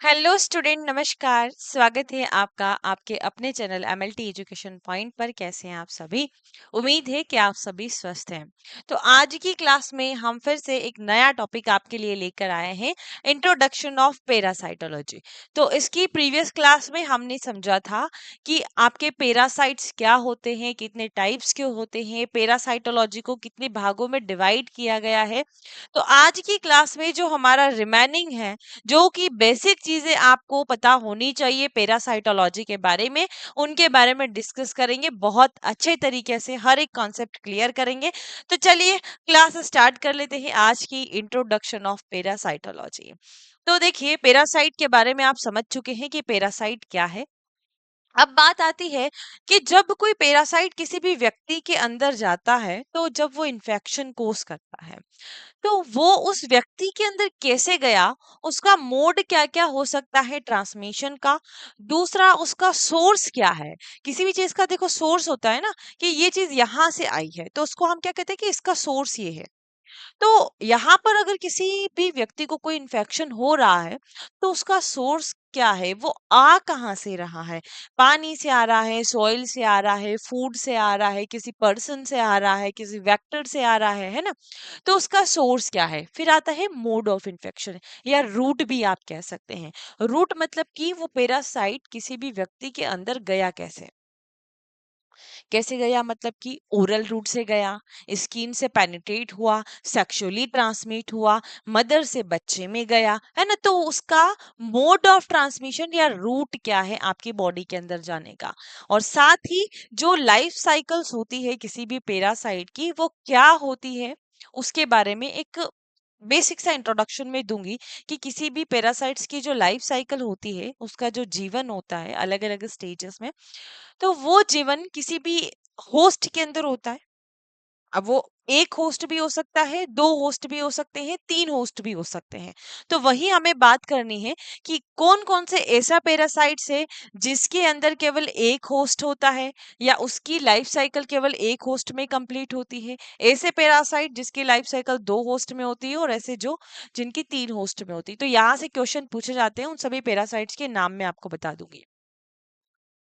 Hello student, नमस्कार। स्वागत है आपका आपके अपने चैनल एमएलटी एजुकेशन पॉइंट पर। कैसे हैं आप सभी? उम्मीद है कि आप सभी स्वस्थ हैं। तो आज की क्लास में हम फिर से एक नया टॉपिक आपके लिए लेकर आए हैं, इंट्रोडक्शन ऑफ पैरासाइटोलॉजी। तो इसकी प्रीवियस क्लास में हमने समझा था कि आपके पैरासाइट्स क्या होते हैं, कितने टाइप्स के होते हैं, पैरासाइटोलॉजी को कितने भागों में डिवाइड किया गया है। तो आज की क्लास में जो हमारा रिमेनिंग है, जो कि बेसिक चीजें आपको पता होनी चाहिए पैरासाइटोलॉजी के बारे में, उनके बारे में डिस्कस करेंगे। बहुत अच्छे तरीके से हर एक कॉन्सेप्ट क्लियर करेंगे। तो चलिए क्लास स्टार्ट कर लेते हैं आज की इंट्रोडक्शन ऑफ पैरासाइटोलॉजी। तो देखिए, पैरासाइट के बारे में आप समझ चुके हैं कि पैरासाइट क्या है। अब बात आती है कि जब कोई पैरासाइट किसी भी व्यक्ति के अंदर जाता है, तो जब वो इन्फेक्शन कोज करता है, तो वो उस व्यक्ति के अंदर कैसे गया, उसका मोड क्या-क्या हो सकता है ट्रांसमिशन का, दूसरा उसका सोर्स क्या है। किसी भी चीज का देखो सोर्स होता है ना, कि ये चीज यहाँ से आई है, तो उसको हम क्या कहते हैं कि इसका सोर्स ये है। तो यहाँ पर अगर किसी भी व्यक्ति को कोई इन्फेक्शन हो रहा है, तो उसका सोर्स क्या है, वो आ कहाँ से रहा है। पानी से आ रहा है, सॉइल से आ रहा है, फूड से आ रहा है, किसी पर्सन से आ रहा है, किसी वेक्टर से आ रहा है ना। तो उसका सोर्स क्या है। फिर आता है मोड ऑफ इन्फेक्शन, या रूट भी आप कह सकते हैं। रूट मतलब कि वो पैरासाइट किसी भी व्यक्ति के अंदर गया कैसे। कैसे गया मतलब कि ओरल रूट से गया, स्किन से पेनिट्रेट हुआ, सेक्सुअली ट्रांसमिट हुआ, मदर से बच्चे में गया, है ना। तो उसका मोड ऑफ ट्रांसमिशन या रूट क्या है आपकी बॉडी के अंदर जाने का। और साथ ही जो लाइफ साइकिल्स होती है किसी भी पैरासाइट की, वो क्या होती है, उसके बारे में एक बेसिक सा इंट्रोडक्शन में दूंगी कि किसी भी पैरासाइट्स की जो लाइफ साइकिल होती है, उसका जो जीवन होता है अलग अलग स्टेजेस में, तो वो जीवन किसी भी होस्ट के अंदर होता है। अब वो एक होस्ट भी हो सकता है, दो होस्ट भी हो सकते हैं, तीन होस्ट भी हो सकते हैं। तो वही हमें बात करनी है कि कौन कौन से ऐसा पैरासाइट्स है जिसके अंदर केवल एक होस्ट होता है, या उसकी लाइफ साइकिल केवल एक होस्ट में कंप्लीट होती है। ऐसे पैरासाइट जिसकी लाइफ साइकिल दो होस्ट में होती है, और ऐसे जो जिनकी तीन होस्ट में होती है। तो यहाँ से क्वेश्चन पूछे जाते हैं, उन सभी पैरासाइट्स के नाम मैं आपको बता दूंगी।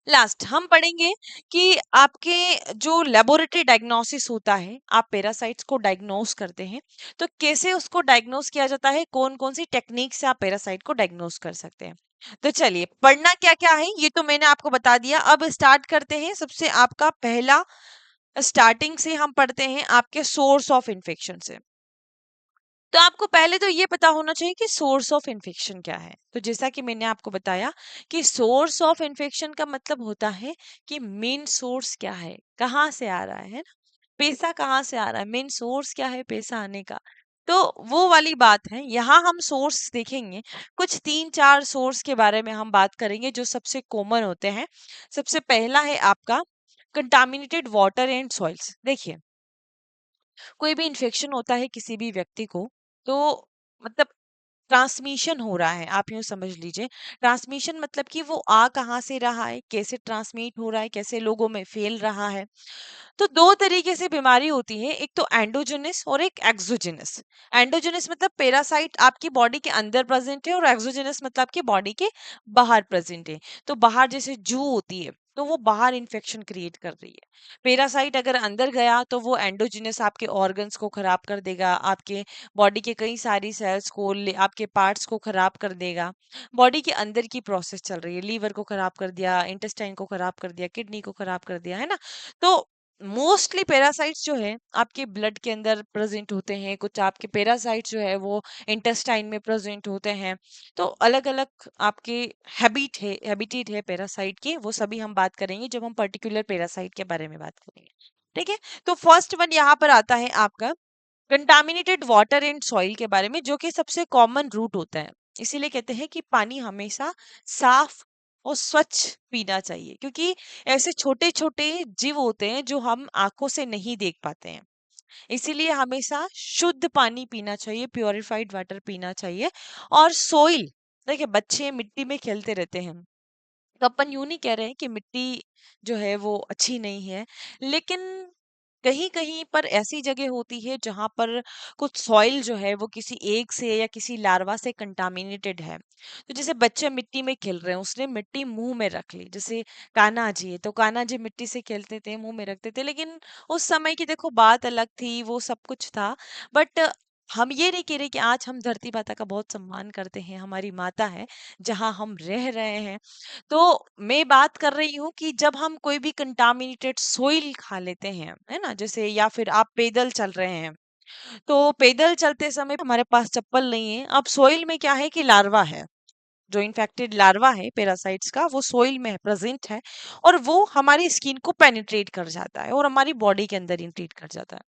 लास्ट हम पढ़ेंगे कि आपके जो लेबोरेटरी डायग्नोसिस होता है, आप पैरासाइट्स को डायग्नोस करते हैं, तो कैसे उसको डायग्नोस किया जाता है, कौन कौन सी टेक्निक से आप पैरासाइट को डायग्नोस कर सकते हैं। तो चलिए, पढ़ना क्या क्या है ये तो मैंने आपको बता दिया। अब स्टार्ट करते हैं। सबसे आपका पहला स्टार्टिंग से हम पढ़ते हैं आपके सोर्स ऑफ इन्फेक्शन से। तो आपको पहले तो ये पता होना चाहिए कि सोर्स ऑफ इन्फेक्शन क्या है। तो जैसा कि मैंने आपको बताया कि सोर्स ऑफ इन्फेक्शन का मतलब होता है कि मेन सोर्स क्या है, कहाँ से आ रहा है ना। पैसा कहाँ से आ रहा है, मेन सोर्स क्या है पैसा आने का। तो वो वाली बात है। यहाँ हम सोर्स देखेंगे, कुछ तीन चार सोर्स के बारे में हम बात करेंगे जो सबसे कॉमन होते हैं। सबसे पहला है आपका कंटामिनेटेड वाटर एंड सॉइल्स। देखिए, कोई भी इन्फेक्शन होता है किसी भी व्यक्ति को, तो मतलब ट्रांसमिशन हो रहा है, आप यूं समझ लीजिए। ट्रांसमिशन मतलब कि वो आ कहाँ से रहा है, कैसे ट्रांसमिट हो रहा है, कैसे लोगों में फैल रहा है। तो दो तरीके से बीमारी होती है, एक तो एंडोजेनस और एक एक्सोजेनस। एंडोजेनस मतलब पैरासाइट आपकी बॉडी के अंदर प्रेजेंट है, और एक्सोजेनस मतलब आपकी बॉडी के बाहर प्रेजेंट है। तो बाहर जैसे जू होती है, तो वो बाहर इन्फेक्शन क्रिएट कर रही है। पैरासाइट अगर अंदर गया तो वो एंडोजेनस आपके ऑर्गन्स को खराब कर देगा, आपके बॉडी के कई सारी सेल्स को, आपके पार्ट्स को खराब कर देगा। बॉडी के अंदर की प्रोसेस चल रही है, लीवर को खराब कर दिया, इंटेस्टाइन को खराब कर दिया, किडनी को खराब कर दिया, है ना। तो मोस्टली पैरासाइट्स जो है आपके ब्लड के अंदर प्रेजेंट होते हैं, कुछ आपके पैरासाइट्स जो है वो इंटेस्टाइन में प्रेजेंट होते हैं। तो अलग अलग आपके हैबिटेट है पैरासाइट की, वो सभी हम बात करेंगे जब हम पर्टिकुलर पैरासाइट के बारे में बात करेंगे। ठीक है। तो फर्स्ट वन यहाँ पर आता है आपका कंटामिनेटेड वाटर एंड सॉइल के बारे में, जो कि सबसे कॉमन रूट होता है। इसीलिए कहते हैं कि पानी हमेशा साफ और स्वच्छ पीना चाहिए, क्योंकि ऐसे छोटे छोटे जीव होते हैं जो हम आंखों से नहीं देख पाते हैं। इसीलिए हमेशा शुद्ध पानी पीना चाहिए, प्योरिफाइड वाटर पीना चाहिए। और सोइल, देखिए बच्चे मिट्टी में खेलते रहते हैं, तो अपन यूं नहीं कह रहे हैं कि मिट्टी जो है वो अच्छी नहीं है, लेकिन कहीं कहीं पर ऐसी जगह होती है जहां पर कुछ सॉइल जो है वो किसी एग से या किसी लार्वा से कंटामिनेटेड है। तो जैसे बच्चे मिट्टी में खेल रहे हैं, उसने मिट्टी मुंह में रख ली, जैसे कान्हा जी है तो कान्हा जी मिट्टी से खेलते थे, मुंह में रखते थे, लेकिन उस समय की देखो बात अलग थी, वो सब कुछ था। बट हम ये नहीं कह रहे कि आज हम धरती माता का बहुत सम्मान करते हैं, हमारी माता है जहां हम रह रहे हैं। तो मैं बात कर रही हूँ कि जब हम कोई भी कंटामिनेटेड सोइल खा लेते हैं, है ना, जैसे या फिर आप पैदल चल रहे हैं, तो पैदल चलते समय हमारे पास चप्पल नहीं है, अब सोइल में क्या है कि लार्वा है, जो इन्फेक्टेड लार्वा है पैरासाइट्स का, वो सोइल में प्रेजेंट है और वो हमारी स्किन को पेनिट्रेट कर जाता है और हमारी बॉडी के अंदर इंट्रीट कर जाता है,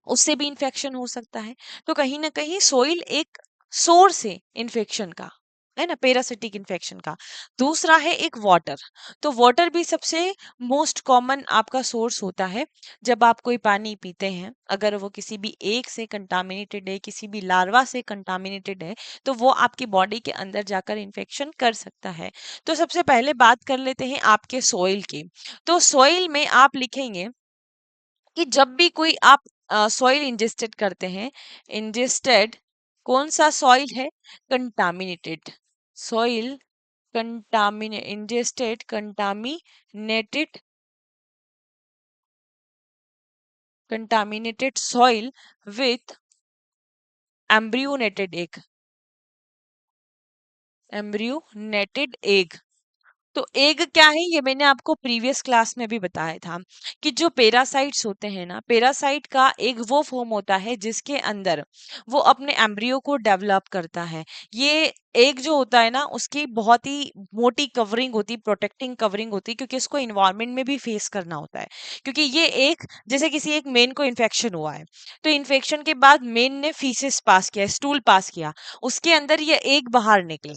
उससे भी इन्फेक्शन हो सकता है। तो कहीं ना कहीं सोइल एक सोर्स है इन्फेक्शन का, है ना, पैरासिटिक इन्फेक्शन का। दूसरा है एक वाटर। तो वाटर भी सबसे मोस्ट कॉमन आपका सोर्स होता है। जब आप कोई पानी पीते हैं, अगर वो किसी भी एक से कंटामिनेटेड है, किसी भी लार्वा से कंटामिनेटेड है, तो वो आपकी बॉडी के अंदर जाकर इन्फेक्शन कर सकता है। तो सबसे पहले बात कर लेते हैं आपके सोइल की। तो सोइल में आप लिखेंगे कि जब भी कोई आप सॉइल इंजेस्टेड करते हैं, इंजेस्टेड कौन सा सॉइल है, contaminated soil, contamina ingested contaminated, contaminated soil with embryonated egg, embryonated egg. तो एग क्या है, ये मैंने आपको प्रीवियस क्लास में भी बताया था कि जो पेरासाइट्स होते हैं ना, पेरासाइट का एक वो फॉर्म होता है जिसके अंदर वो अपने एम्ब्रियो को डेवलप करता है। ये एग जो होता है ना, उसकी बहुत ही मोटी कवरिंग होती, प्रोटेक्टिंग कवरिंग होती, क्योंकि इसको इन्वायरमेंट में भी फेस करना होता है। क्योंकि ये एक, जैसे किसी एक मेन को इन्फेक्शन हुआ है, तो इन्फेक्शन के बाद मेन ने फीसिस पास किया, स्टूल पास किया, उसके अंदर ये एग बाहर निकला।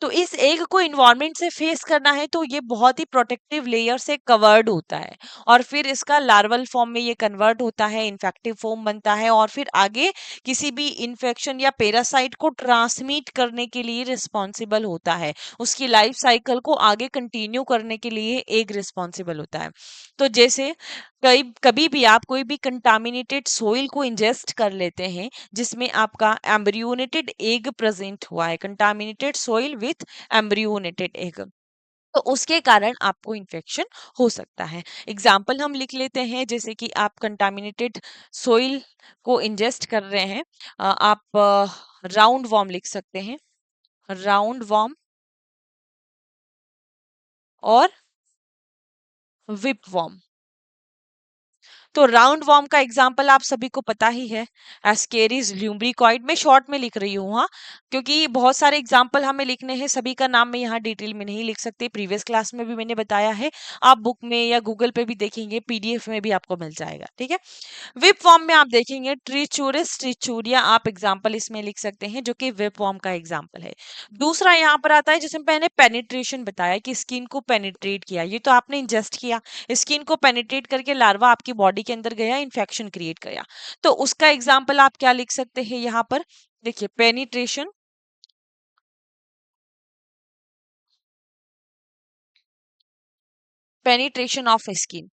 तो इस एग को इन्वायरमेंट से फेस करना है, तो ये बहुत ही प्रोटेक्टिव लेयर से कवर्ड होता है और फिर इसका लार्वल फॉर्म में ये कन्वर्ट होता है, इन्फेक्टिव फॉर्म बनता है और फिर आगे किसी भी इन्फेक्शन या पैरासाइट को ट्रांसमिट करने के लिए रिस्पॉन्सिबल होता है। उसकी लाइफ साइकिल को आगे कंटिन्यू करने के लिए एग रिस्पॉन्सिबल होता है। तो जैसे कई कभी भी आप कोई भी कंटामिनेटेड सोइल को इंजेस्ट कर लेते हैं जिसमें आपका एम्ब्रियोनेटेड एग प्रेजेंट हुआ है, contaminated soil with embryonated egg, तो उसके कारण आपको इन्फेक्शन हो सकता है। एग्जाम्पल हम लिख लेते हैं, जैसे कि आप कंटामिनेटेड सोइल को इंजेस्ट कर रहे हैं, आप राउंड वॉर्म लिख सकते हैं, राउंड वॉर्म और विप वॉर्म। तो राउंड वॉर्म का एग्जाम्पल आप सभी को पता ही है, एस्केरिस ल्यूम्ब्रिकॉइड। मैं शॉर्ट में लिख रही हूँ, हाँ, क्योंकि बहुत सारे एग्जाम्पल हमें लिखने हैं, सभी का नाम मैं यहाँ डिटेल में नहीं लिख सकती, प्रीवियस क्लास में भी मैंने बताया है, आप बुक में या गूगल पे भी देखेंगे, पीडीएफ में भी आपको मिल जाएगा, ठीक है। विप फॉर्म में आप देखेंगे ट्रिचूरिस ट्रिचूरिया, आप एग्जाम्पल इसमें लिख सकते हैं, जो कि विप फॉर्म का एग्जाम्पल है। दूसरा यहाँ पर आता है, जैसे मैंने पेनिट्रेशन बताया कि स्किन को पेनिट्रेट किया, ये तो आपने इंजेस्ट किया, स्किन को पेनिट्रेट करके लार्वा आपकी बॉडी के अंदर गया, इन्फेक्शन क्रिएट किया, तो उसका एग्जाम्पल आप क्या लिख सकते हैं यहाँ पर, देखिए penetration, penetration of skin.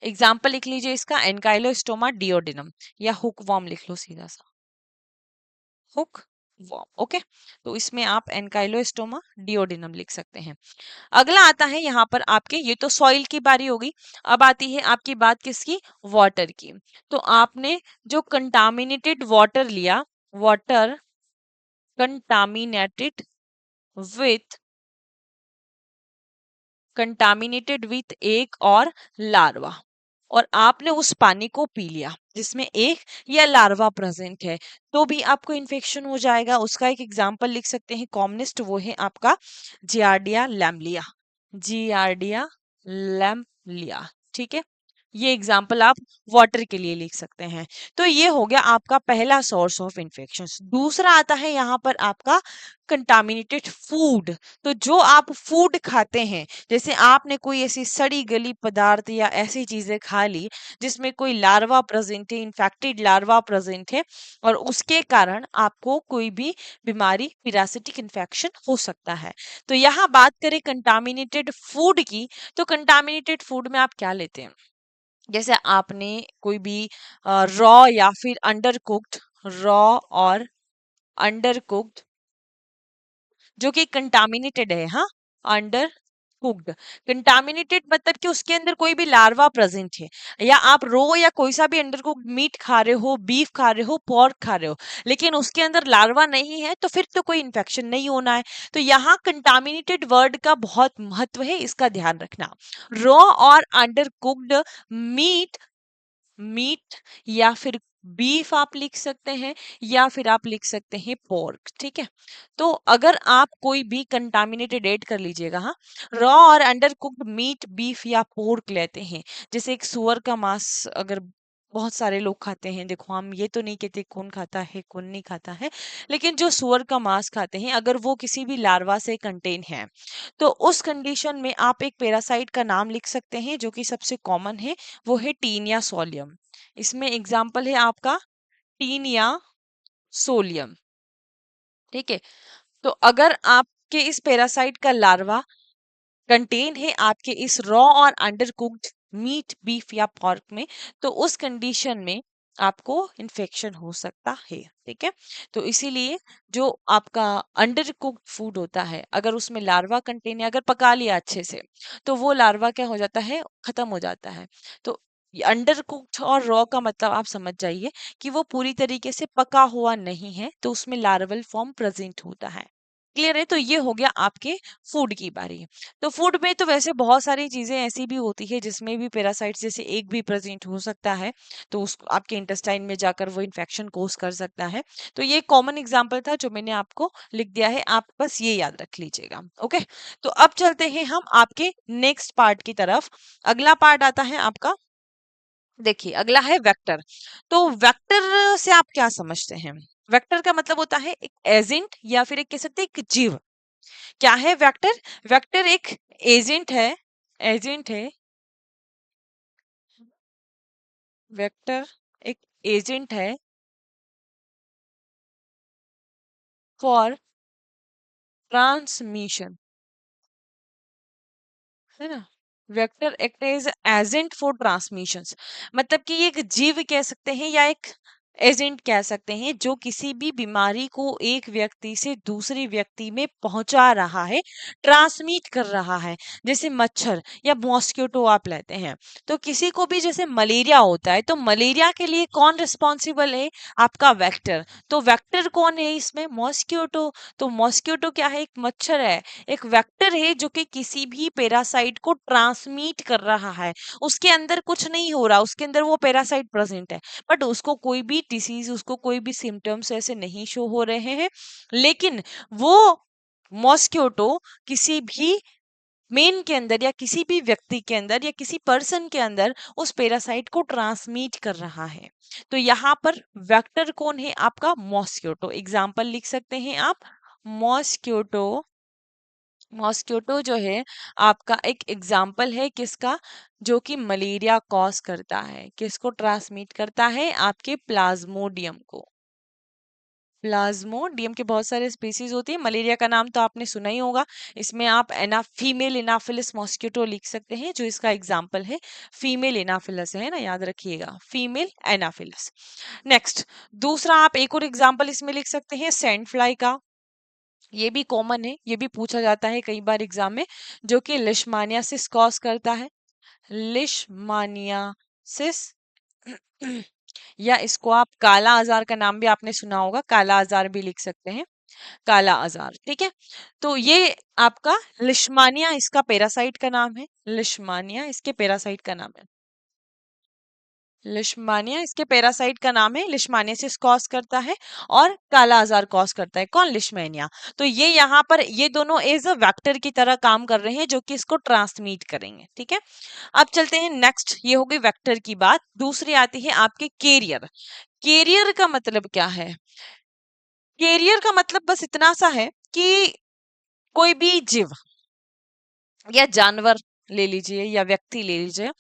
Example लिख लीजिए इसका, एनकाइलोस्टोमा डिओडिनम, या हुक वॉर्म लिख लो सीधा सा, हुक वॉर्म, ओके। तो इसमें आप एनकाइलोस्टोमा डिओडिनम लिख सकते हैं। अगला आता है यहाँ पर आपके, ये तो सॉइल की बारी होगी, अब आती है आपकी बात किसकी, वाटर की। तो आपने जो कंटामिनेटेड वाटर लिया, water contaminated with, contaminated with एक और लार्वा, और आपने उस पानी को पी लिया जिसमें एक या लार्वा प्रेजेंट है, तो भी आपको इन्फेक्शन हो जाएगा। उसका एक एग्जाम्पल लिख सकते हैं, कॉमनेस्ट, वो है आपका जियार्डिया लैमलिया, जियार्डिया लैमलिया, ठीक है। ये एग्जाम्पल आप वाटर के लिए लिख सकते हैं। तो ये हो गया आपका पहला सोर्स ऑफ इन्फेक्शन। दूसरा आता है यहाँ पर आपका कंटामिनेटेड फूड। तो जो आप फूड खाते हैं, जैसे आपने कोई ऐसी सड़ी गली पदार्थ या ऐसी चीजें खा ली जिसमें कोई लार्वा प्रेजेंट है, इन्फेक्टेड लार्वा प्रेजेंट है, और उसके कारण आपको कोई भी बीमारी, पैरासिटिक इन्फेक्शन हो सकता है। तो यहाँ बात करें कंटामिनेटेड फूड की, तो कंटामिनेटेड फूड में आप क्या लेते हैं, जैसे आपने कोई भी रॉ या फिर अंडर कुक्ड, रॉ और अंडर कुक्ड जो कि कंटामिनेटेड है, हाँ, अंडर कुक्ड। कंटामिनेटेड मतलब कि उसके अंदर कोई भी लार्वा प्रेजेंट है, या आप रो या कोई सा भी अंडर कुक्ड मीट खा रहे हो, बीफ खा रहे हो, पोर्क खा रहे हो, लेकिन उसके अंदर लार्वा नहीं है, तो फिर तो कोई इन्फेक्शन नहीं होना है। तो यहाँ कंटामिनेटेड वर्ड का बहुत महत्व है, इसका ध्यान रखना। रॉ और अंडर कुक्ड मीट, मीट या फिर बीफ आप लिख सकते हैं, या फिर आप लिख सकते हैं पोर्क, ठीक है। तो अगर आप कोई भी कंटामिनेटेड ऐड कर लीजिएगा, हाँ, रॉ और अंडर कुक्ड मीट, बीफ या पोर्क लेते हैं, जैसे एक सुअर का मांस अगर बहुत सारे लोग खाते हैं, देखो हम ये तो नहीं कहते कौन खाता है कौन नहीं खाता है, लेकिन जो सुअर का मांस खाते हैं अगर वो किसी भी लार्वा से कंटेन है, तो उस कंडीशन में आप एक पैरासाइट का नाम लिख सकते हैं जो कि सबसे कॉमन है, वो है टीनिया सोलियम। इसमें एग्जाम्पल है आपका टीनिया सोलियम, ठीक है। तो अगर आपके इस पैरासाइट का लार्वा कंटेन है आपके इस रॉ और अंडर कुक्ड मीट, बीफ या पोर्क में, तो उस कंडीशन में आपको इन्फेक्शन हो सकता है, ठीक है। तो इसीलिए जो आपका अंडर कुक्ड फूड होता है, अगर उसमें लार्वा कंटेन है, अगर पका लिया अच्छे से, तो वो लार्वा क्या हो जाता है, खत्म हो जाता है। तो अंडर कुक्ड और रॉ का मतलब आप समझ जाइए कि वो पूरी तरीके से पका हुआ नहीं है, तो उसमें लार्वल फॉर्म प्रेजेंट होता है। क्लियर है? तो ये हो गया आपके फूड की बारी। तो फूड में तो वैसे बहुत सारी चीजें ऐसी भी होती है जिसमें भी पैरासाइट्स जैसे एक भी प्रेजेंट हो सकता है, तो उस आपके इंटेस्टाइन में जाकर वो इन्फेक्शन कोज कर सकता है। तो ये कॉमन एग्जांपल था जो मैंने आपको लिख दिया है, आप बस ये याद रख लीजिएगा। ओके, तो अब चलते हैं हम आपके नेक्स्ट पार्ट की तरफ। अगला पार्ट आता है आपका, देखिए अगला है वेक्टर। तो वेक्टर से आप क्या समझते हैं? वेक्टर का मतलब होता है एक एजेंट, या फिर एक कह सकते हैं एक जीव। क्या है वेक्टर? वेक्टर एक एजेंट है, एजेंट है, वेक्टर एक एजेंट है फॉर ट्रांसमिशन, है ना। Vector act as agent for transmissions, मतलब कि ये एक जीव कह सकते हैं या एक एजेंट कह सकते हैं जो किसी भी बीमारी को एक व्यक्ति से दूसरे व्यक्ति में पहुंचा रहा है, ट्रांसमिट कर रहा है। जैसे मच्छर या मॉस्किटो आप लेते हैं, तो किसी को भी जैसे मलेरिया होता है, तो मलेरिया के लिए कौन रिस्पॉन्सिबल है? आपका वेक्टर। तो वेक्टर कौन है इसमें? मॉस्किटो। तो मॉस्किटो क्या है? एक मच्छर है, एक वेक्टर है जो कि किसी भी पैरासाइट को ट्रांसमिट कर रहा है। उसके अंदर कुछ नहीं हो रहा, उसके अंदर वो पैरासाइट प्रेजेंट है, बट उसको कोई भी डिसीज, उसको कोई भी सिम्टम्स ऐसे नहीं शो हो रहे हैं, लेकिन वो मॉस्किटो किसी भी मेन के अंदर या किसी भी व्यक्ति के अंदर या किसी पर्सन के अंदर उस पैरासाइट को ट्रांसमिट कर रहा है। तो यहाँ पर वेक्टर कौन है? आपका मॉस्किटो। एग्जाम्पल लिख सकते हैं आप, मॉस्किटो। मॉस्किटो जो है आपका एक एग्जाम्पल है किसका? जो कि मलेरिया कॉज करता है। किसको ट्रांसमिट करता है? आपके प्लाज्मोडियम को। प्लाज्मोडियम के बहुत सारे स्पीसीज होती है, मलेरिया का नाम तो आपने सुना ही होगा। इसमें आप फीमेल एनाफिलिस मॉस्किटो लिख सकते हैं, जो इसका एग्जाम्पल है। फीमेल एनाफिलस है ना, याद रखिएगा, फीमेल एनाफिलस। नेक्स्ट, दूसरा आप एक और एग्जाम्पल इसमें लिख सकते हैं सैंड फ्लाई का। ये भी कॉमन है, ये भी पूछा जाता है कई बार एग्जाम में, जो कि लिशमानियासिस कॉज करता है। लिशमानियासिस या इसको आप काला आजार का नाम भी आपने सुना होगा, काला आजार भी लिख सकते हैं, काला आजार, ठीक है। तो ये आपका लिशमानिया इसका पैरासाइट का नाम है, लिशमानिया इसके पैरासाइट का नाम है। लिशमानिया इसके पैरासाइट का नाम है, लिशमानियासिस कॉज करता है और काला आजार कॉज करता है। कौन? लिशमेनिया। तो ये यहाँ पर ये दोनों एज अ वेक्टर की तरह काम कर रहे हैं जो कि इसको ट्रांसमिट करेंगे, ठीक है। अब चलते हैं नेक्स्ट, ये हो गई वेक्टर की बात। दूसरी आती है आपके कैरियर। कैरियर का मतलब क्या है? कैरियर का मतलब बस इतना सा है कि कोई भी जीव या जानवर ले लीजिए या व्यक्ति ले लीजिए,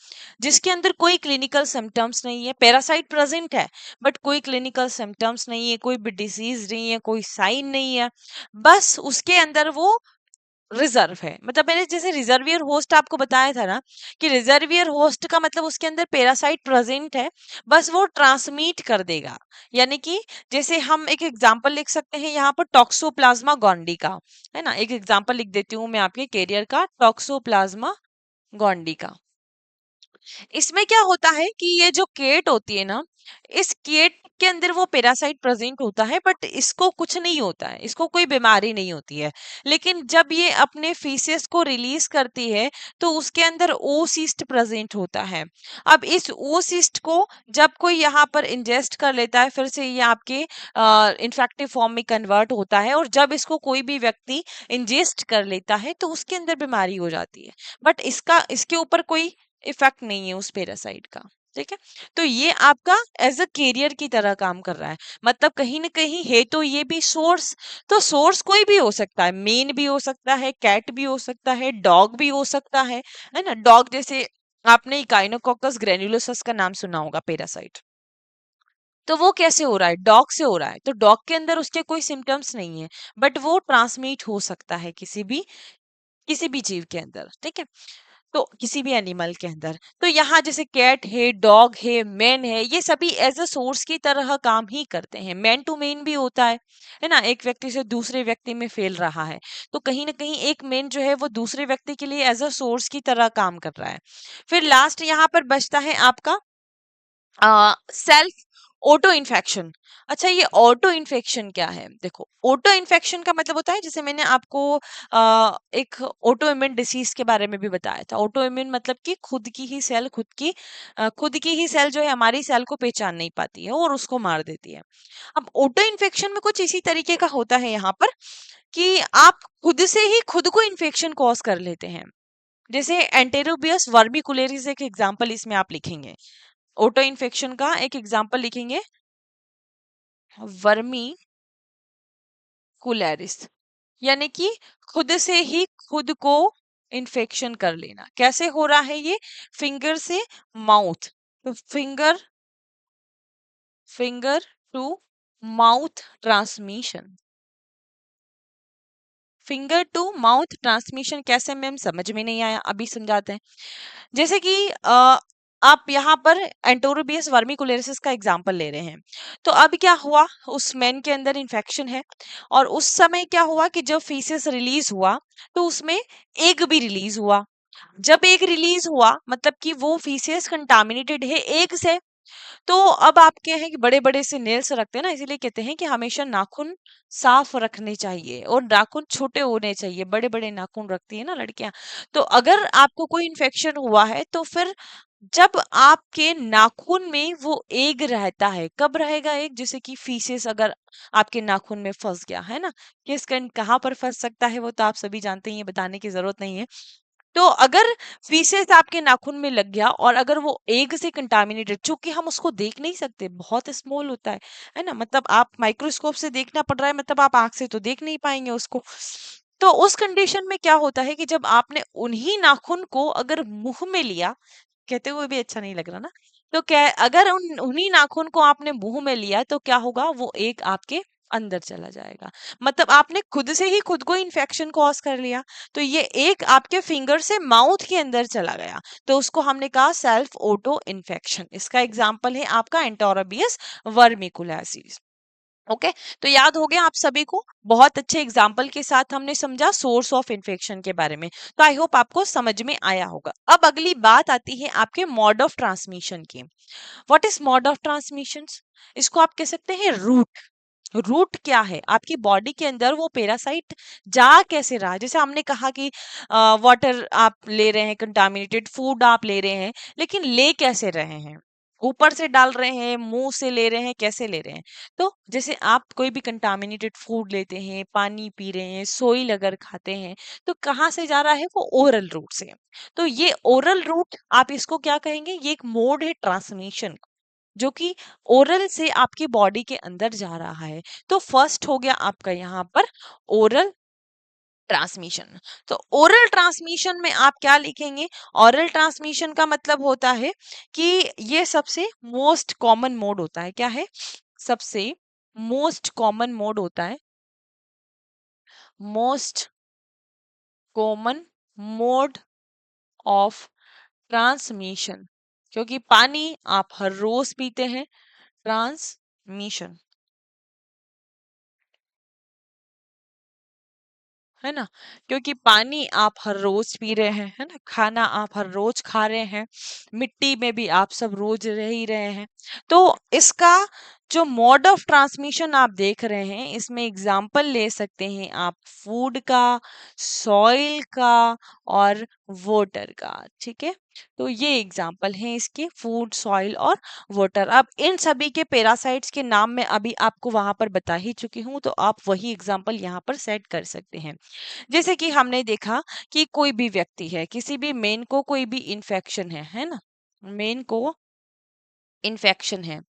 जिसके अंदर कोई क्लिनिकल सिम्टम्स नहीं है, पैरासाइट प्रेजेंट है बट कोई क्लिनिकल सिम्टम्स नहीं है, कोई भी डिसीज नहीं है, कोई साइन नहीं है, बस उसके अंदर वो रिजर्व है। मतलब मैंने जैसे रिजर्वियर होस्ट आपको बताया था ना, कि रिजर्वियर होस्ट का मतलब उसके अंदर पैरासाइट प्रेजेंट है, बस वो ट्रांसमिट कर देगा। यानी कि जैसे हम एक एग्जांपल लिख सकते हैं यहाँ पर टॉक्सोप्लाज्मा गोंडी का, है ना। एक एग्जांपल लिख देती हूँ मैं आपके कैरियर का, टॉक्सोप्लाज्मा गोंडी का। इसमें क्या होता है कि ये जो केट होती है ना, इस केट के अंदर वो पैरासाइट प्रेजेंट होता है, बट इसको कुछ नहीं होता है, इसको कोई बीमारी नहीं होती है। लेकिन जब ये अपने फीसेस को रिलीज करती है तो उसके अंदर ओसिस्ट प्रेजेंट होता है। अब इस ओसिस्ट को जब कोई यहाँ पर इंजेस्ट कर लेता है, फिर से ये आपके इन्फेक्टिव फॉर्म में कन्वर्ट होता है, और जब इसको कोई भी व्यक्ति इंजेस्ट कर लेता है तो उसके अंदर बीमारी हो जाती है। बट इसके ऊपर कोई इफेक्ट नहीं है उस पैरासाइट का। ठीक है। तो ये आपका एज अ कैरियर की तरह काम कर रहा है। मतलब कहीं ना कहीं है तो ये भी सोर्स। तो सोर्स कोई भी हो सकता है, मेन भी हो सकता है, कैट भी हो सकता है, डॉग भी हो सकता है ना। डॉग जैसे आपने इकाइनोकोकस ग्रेन्युलोसस का नाम सुना होगा, पैरासाइट। तो वो कैसे हो रहा है, डॉग से हो रहा है। तो डॉग के अंदर उसके कोई सिम्टम्स नहीं है, बट वो ट्रांसमिट हो सकता है किसी भी जीव के अंदर। ठीक है। तो किसी भी एनिमल के अंदर। तो यहाँ जैसे कैट है, डॉग है, मैन है, ये सभी एज अ सोर्स की तरह काम ही करते हैं। मैन टू मैन भी होता है ना। एक व्यक्ति से दूसरे व्यक्ति में फैल रहा है, तो कहीं ना कहीं एक मैन जो है वो दूसरे व्यक्ति के लिए एज अ सोर्स की तरह काम कर रहा है। फिर लास्ट यहाँ पर बचता है आपका सेल्फ ऑटो इन्फेक्शन। अच्छा, ये ऑटो इन्फेक्शन क्या है? देखो, ऑटो इन्फेक्शन का मतलब होता है, जैसे मैंने आपको एक ऑटो इम्यून डिसीज के बारे में भी बताया था। ऑटो इम्यून मतलब कि खुद की ही सेल जो है हमारी सेल को पहचान नहीं पाती है और उसको मार देती है। अब ऑटो इन्फेक्शन में कुछ इसी तरीके का होता है यहाँ पर, कि आप खुद से ही खुद को इन्फेक्शन कॉज कर लेते हैं। जैसे एंटेरोबियस वर्बिकुलेरिस एक एग्जांपल इसमें आप लिखेंगे। ऑटो इन्फेक्शन का एक एग्जांपल लिखेंगे, वर्मी कुलैरिस। यानी कि खुद से ही खुद को इन्फेक्शन कर लेना। कैसे हो रहा है ये? फिंगर से माउथ। तो finger to mouth transmission. Finger to mouth transmission कैसे मैम? समझ में नहीं आया, अभी समझाते हैं। जैसे कि आप यहाँ पर एंटोरोबियस वर्मिकुलेरिस का एग्जांपल ले रहे हैं। तो अब क्या हुआ, उस मैन के अंदर इन्फेक्शन है, और उस समय क्या हुआ कि जब फीसेस रिलीज हुआ तो उसमें एग भी रिलीज हुआ। जब एग रिलीज हुआ मतलब कि वो फीसेस कंटामिनेटेड है एग से। तो अब आप क्या है कि बड़े-बड़े से नेल्स रखते हैं ना, इसीलिए कहते हैं कि हमेशा नाखून साफ रखने चाहिए और नाखून छोटे होने चाहिए। बड़े-बड़े नाखून रखती है ना लड़कियां। तो अगर आपको कोई इन्फेक्शन हुआ है तो फिर जब आपके नाखून में वो एग रहता है, कब रहेगा एग? जैसे कि फीसेस अगर आपके नाखून में फंस गया है ना, कहाँ पर फंस सकता है वो तो आप सभी जानते हैं, ये बताने की जरूरत नहीं है। तो अगर फीसेस आपके नाखून में लग गया और अगर वो एग से कंटामिनेटेड, चूंकि हम उसको देख नहीं सकते, बहुत स्मॉल होता है ना। मतलब आप माइक्रोस्कोप से देखना पड़ रहा है, मतलब आप आंख से तो देख नहीं पाएंगे उसको। तो उस कंडीशन में क्या होता है कि जब आपने उन्हीं नाखून को अगर मुंह में लिया, कहते हुए भी अच्छा नहीं लग रहा ना, तो क्या अगर उन्हीं नाखून को आपने मुंह में लिया तो क्या होगा, वो एक आपके अंदर चला जाएगा। मतलब आपने खुद से ही खुद को इन्फेक्शन कॉज कर लिया। तो ये एक आपके फिंगर से माउथ के अंदर चला गया, तो उसको हमने कहा सेल्फ ऑटो इन्फेक्शन। इसका एग्जाम्पल है आपका एंटोरबियस वर्मिकुलासिस। ओके। तो याद हो गया आप सभी को। बहुत अच्छे एग्जाम्पल के साथ हमने समझा सोर्स ऑफ इन्फेक्शन के बारे में। तो आई होप आपको समझ में आया होगा। अब अगली बात आती है आपके मोड ऑफ ट्रांसमिशन की। What is mode of transmission? इसको आप कह सकते हैं रूट। रूट क्या है? आपकी बॉडी के अंदर वो पैरासाइट जा कैसे रहा है? जैसे हमने कहा कि वाटर आप ले रहे हैं, कंटामिनेटेड फूड आप ले रहे हैं, लेकिन ले कैसे रहे हैं? ऊपर से डाल रहे हैं, मुंह से ले रहे हैं, कैसे ले रहे हैं? तो जैसे आप कोई भी कंटामिनेटेड फूड लेते हैं, पानी पी रहे हैं, सोइल अगर खाते हैं, तो कहाँ से जा रहा है? वो ओरल रूट से। तो ये ओरल रूट आप इसको क्या कहेंगे? ये एक मोड है ट्रांसमिशन, जो कि ओरल से आपकी बॉडी के अंदर जा रहा है। तो फर्स्ट हो गया आपका यहाँ पर ओरल ट्रांसमिशन। तो ओरल ट्रांसमिशन में आप क्या लिखेंगे? ओरल ट्रांसमिशन का मतलब होता है कि ये सबसे मोस्ट कॉमन मोड होता है। क्या है? सबसे मोस्ट कॉमन मोड होता है। Most common mode of transmission, क्योंकि पानी आप हर रोज पीते हैं, ट्रांसमिशन, है ना, क्योंकि पानी आप हर रोज पी रहे हैं, है ना, खाना आप हर रोज खा रहे हैं, मिट्टी में भी आप सब रोज रह ही रहे हैं। तो इसका जो मोड ऑफ ट्रांसमिशन आप देख रहे हैं, इसमें एग्जाम्पल ले सकते हैं आप फूड का, सॉइल का और वाटर का। ठीक है, तो ये एग्जाम्पल हैं इसके, फूड, सॉइल और वाटर। अब इन सभी के पैरासाइट्स के नाम मैं अभी आपको वहां पर बता ही चुकी हूँ, तो आप वही एग्जाम्पल यहाँ पर सेट कर सकते हैं। जैसे कि हमने देखा कि कोई भी व्यक्ति है, किसी भी मेन को कोई भी इन्फेक्शन है ना, मेन को इन्फेक्शन है,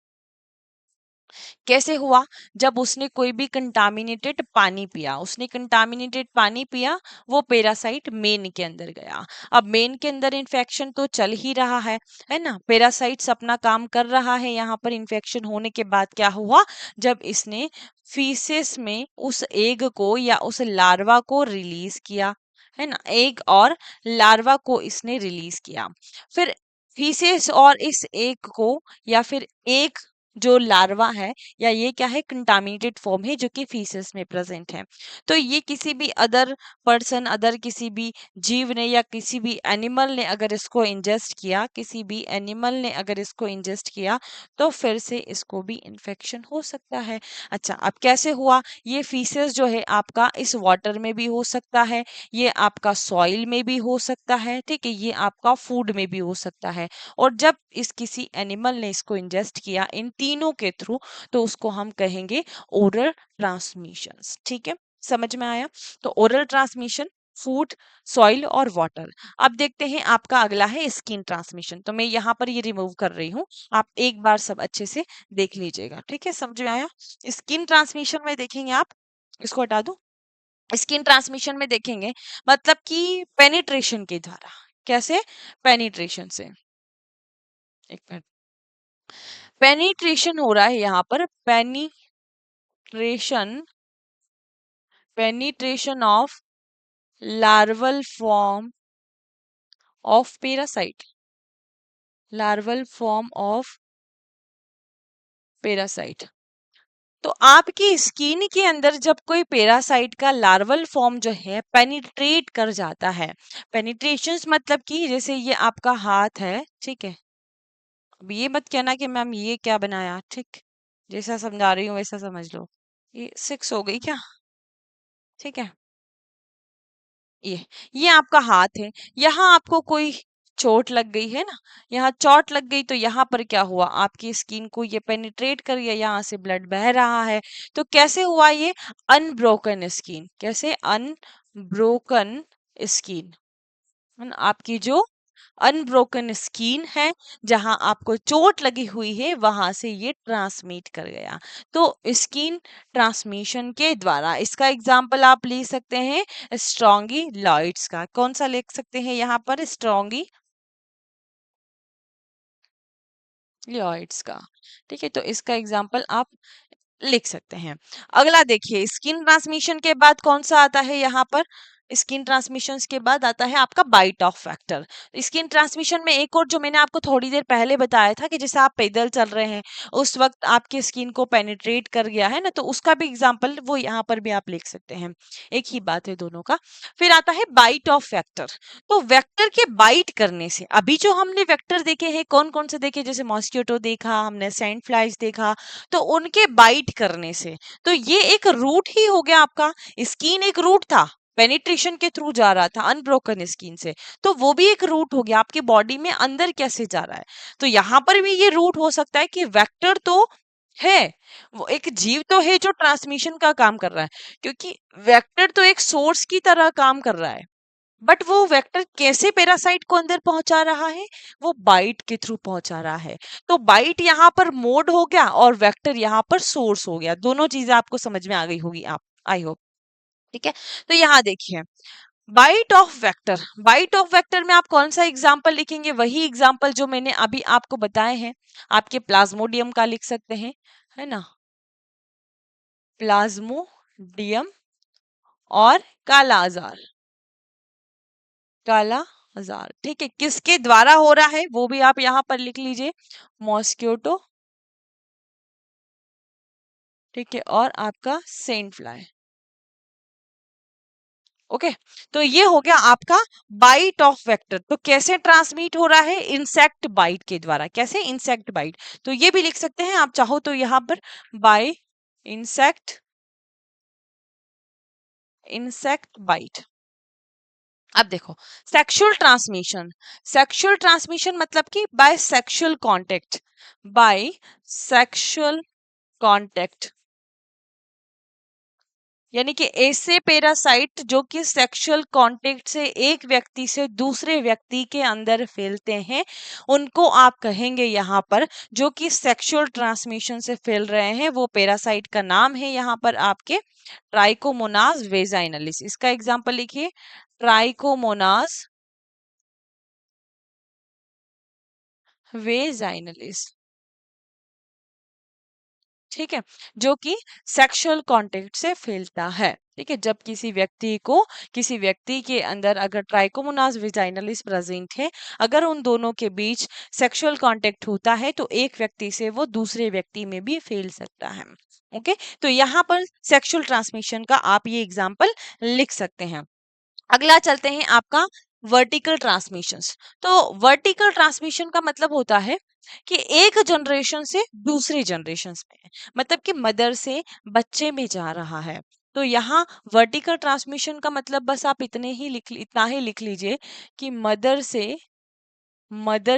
कैसे हुआ? जब उसने कोई भी कंटामिनेटेड पानी पिया, उसने कंटामिनेटेड पानी पिया, वो पैरासाइट मेन के अंदर गया। अब मेन के अंदर इन्फेक्शन तो चल ही रहा है ना, पैरासाइट्स अपना काम कर रहा है। यहाँ पर इन्फेक्शन होने के बाद क्या हुआ? जब इसने फीसेस में उस एग को या उस लार्वा को रिलीज किया, है ना, एग और लार्वा को इसने रिलीज किया, फिर फीसेस और इस एग को या फिर एक जो लार्वा है, या ये क्या है, कंटामिनेटेड फॉर्म है जो कि फीसेस में प्रेजेंट है। तो ये किसी भी अदर पर्सन, अदर किसी भी जीव ने या किसी भी एनिमल ने अगर इसको इंजेस्ट किया, किसी भी एनिमल ने अगर इसको इंजेस्ट किया, तो फिर से इसको भी इन्फेक्शन हो सकता है। अच्छा, अब कैसे हुआ? ये फीसेस जो है आपका इस वाटर में भी हो सकता है, ये आपका सॉइल में भी हो सकता है, ठीक है, ये आपका फूड में भी हो सकता है। और जब इस किसी एनिमल ने इसको इंजेस्ट किया इन तीनों के थ्रू, तो उसको हम कहेंगे ओरल ट्रांसमिशंस। ठीक है, समझ में आया? तो ओरल ट्रांसमिशन, फूड, सॉइल और वाटर। अब देखते हैं आपका अगला है स्किन ट्रांसमिशन। तो मैं यहाँ पर ये रिमूव कर रही हूँ, आप एक बार सब अच्छे से देख लीजिएगा। ठीक है, समझ में आया? स्किन ट्रांसमिशन में देखेंगे आप, इसको हटा दो। स्किन ट्रांसमिशन में देखेंगे मतलब कि पेनिट्रेशन के द्वारा। कैसे? पेनिट्रेशन से। एक मिनट, पेनिट्रेशन हो रहा है यहाँ पर, penetration, penetration of larval form of parasite, larval form of parasite. तो आपकी स्किन के अंदर जब कोई पैरासाइट का लार्वल फॉर्म जो है पेनिट्रेट कर जाता है, पेनिट्रेशन मतलब कि जैसे ये आपका हाथ है, ठीक है, अब ये मत कहना कि मैम ये क्या बनाया, ठीक, जैसा समझा रही हूँ वैसा समझ लो। ये 6 हो गई क्या? ठीक है, ये ये आपका हाथ है, यहाँ आपको कोई चोट लग गई है ना, यहाँ चोट लग गई, तो यहाँ पर क्या हुआ, आपकी स्किन को ये पेनिट्रेट कर गया, यहाँ से ब्लड बह रहा है। तो कैसे हुआ ये? Unbroken skin. कैसे? अनब्रोकन स्किन, आपकी जो अनब्रोकन स्किन है, जहां आपको चोट लगी हुई है, वहां से ये ट्रांसमिट कर गया। तो स्किन ट्रांसमिशन के द्वारा इसका एग्जांपल आप ले सकते हैं स्ट्रोंगी लॉइड्स का। कौन सा लिख सकते हैं यहाँ पर? स्ट्रोंगी लॉइड्स का। ठीक है, तो इसका एग्जांपल आप लिख सकते हैं। अगला देखिए, स्किन ट्रांसमिशन के बाद कौन सा आता है यहाँ पर? स्किन ट्रांसमिशन के बाद आता है आपका bite of factor. Skin transmission में एक और जो मैंने आपको थोड़ी देर पहले बताया था कि जैसे आप पैदल चल रहे हैं, उस वक्त आपके स्किन को पेनिट्रेट कर गया है ना, तो उसका भी एग्जांपल वो यहाँ पर भी आप लिख सकते हैं। एक ही बात है दोनों का। फिर आता है बाइट ऑफ वेक्टर। तो वेक्टर के बाइट करने से, अभी जो हमने वेक्टर देखे हैं कौन कौन से देखे, जैसे मॉस्किटो देखा हमने, सैंड फ्लाइज देखा, तो उनके बाइट करने से, तो ये एक रूट ही हो गया आपका। स्किन एक रूट था, पेनिट्रेशन के थ्रू जा रहा था अनब्रोकन स्किन से, तो वो भी एक रूट हो गया, आपके बॉडी में अंदर कैसे जा रहा है। तो यहाँ पर भी ये रूट हो सकता है कि वेक्टर तो है, वो एक जीव तो है जो ट्रांसमिशन का काम कर रहा है, क्योंकि वेक्टर तो एक सोर्स की तरह काम कर रहा है। बट वो वेक्टर कैसे पैरासाइट को अंदर पहुंचा रहा है? वो बाइट के थ्रू पहुंचा रहा है। तो बाइट यहाँ पर मोड हो गया और वेक्टर यहाँ पर सोर्स हो गया। दोनों चीजें आपको समझ में आ गई होगी, आप, आई होप। ठीक है, तो यहाँ देखिए, bite of vector, bite of vector में आप कौन सा एग्जाम्पल लिखेंगे? वही एग्जाम्पल जो मैंने अभी आपको बताए हैं, आपके प्लाज्मोडियम का लिख सकते हैं, है ना, प्लाज्मोडियम और काला आजार। काला आजार, ठीक है। किसके द्वारा हो रहा है वो भी आप यहाँ पर लिख लीजिए, मॉस्क्यूटो, ठीक है, और आपका सेंट फ्लाई। ओके, तो ये हो गया आपका बाइट ऑफ वेक्टर। तो कैसे ट्रांसमिट हो रहा है, इंसेक्ट बाइट के द्वारा। कैसे, इंसेक्ट बाइट। तो ये भी लिख सकते हैं आप चाहो तो यहाँ पर, बाय इंसेक्ट, इंसेक्ट बाइट। अब देखो, सेक्सुअल ट्रांसमिशन, सेक्सुअल ट्रांसमिशन मतलब कि by sexual contact, by sexual contact, यानी कि ऐसे पैरासाइट जो कि सेक्सुअल कांटेक्ट से एक व्यक्ति से दूसरे व्यक्ति के अंदर फैलते हैं, उनको आप कहेंगे यहाँ पर, जो कि सेक्सुअल ट्रांसमिशन से फैल रहे हैं, वो पैरासाइट का नाम है यहाँ पर आपके ट्राइकोमोनास वेजाइनलिस। इसका एग्जांपल लिखिए, ट्राइकोमोनास वेजाइनलिस, ठीक है, जो कि सेक्सुअल कांटेक्ट से फैलता है। ठीक है, जब किसी व्यक्ति के अंदर अगर ट्राइकोमोनास वेजाइनलिस प्रेजेंट है, अगर उन दोनों के बीच सेक्सुअल कांटेक्ट होता है तो एक व्यक्ति से वो दूसरे व्यक्ति में भी फैल सकता है। ओके, तो यहाँ पर सेक्सुअल ट्रांसमिशन का आप ये एग्जाम्पल लिख सकते हैं। अगला चलते हैं आपका वर्टिकल ट्रांसमिशंस। तो वर्टिकल ट्रांसमिशन का मतलब होता है कि एक जनरेशन से दूसरे जनरेशन में, मतलब कि मदर से बच्चे में जा रहा है। तो यहाँ वर्टिकल ट्रांसमिशन का मतलब बस आप इतना ही लिख लीजिए कि मदर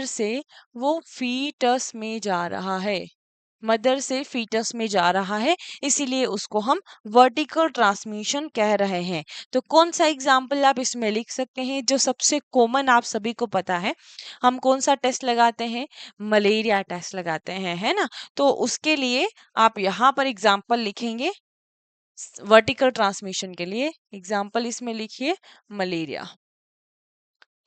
से वो फीटस में जा रहा है, मदर से फीटस में जा रहा है, इसीलिए उसको हम वर्टिकल ट्रांसमिशन कह रहे हैं। तो कौन सा एग्जाम्पल आप इसमें लिख सकते हैं, जो सबसे कॉमन आप सभी को पता है, हम कौन सा टेस्ट लगाते हैं, मलेरिया टेस्ट लगाते हैं, है ना। तो उसके लिए आप यहाँ पर एग्जाम्पल लिखेंगे, वर्टिकल ट्रांसमिशन के लिए एग्जाम्पल इसमें लिखिए मलेरिया,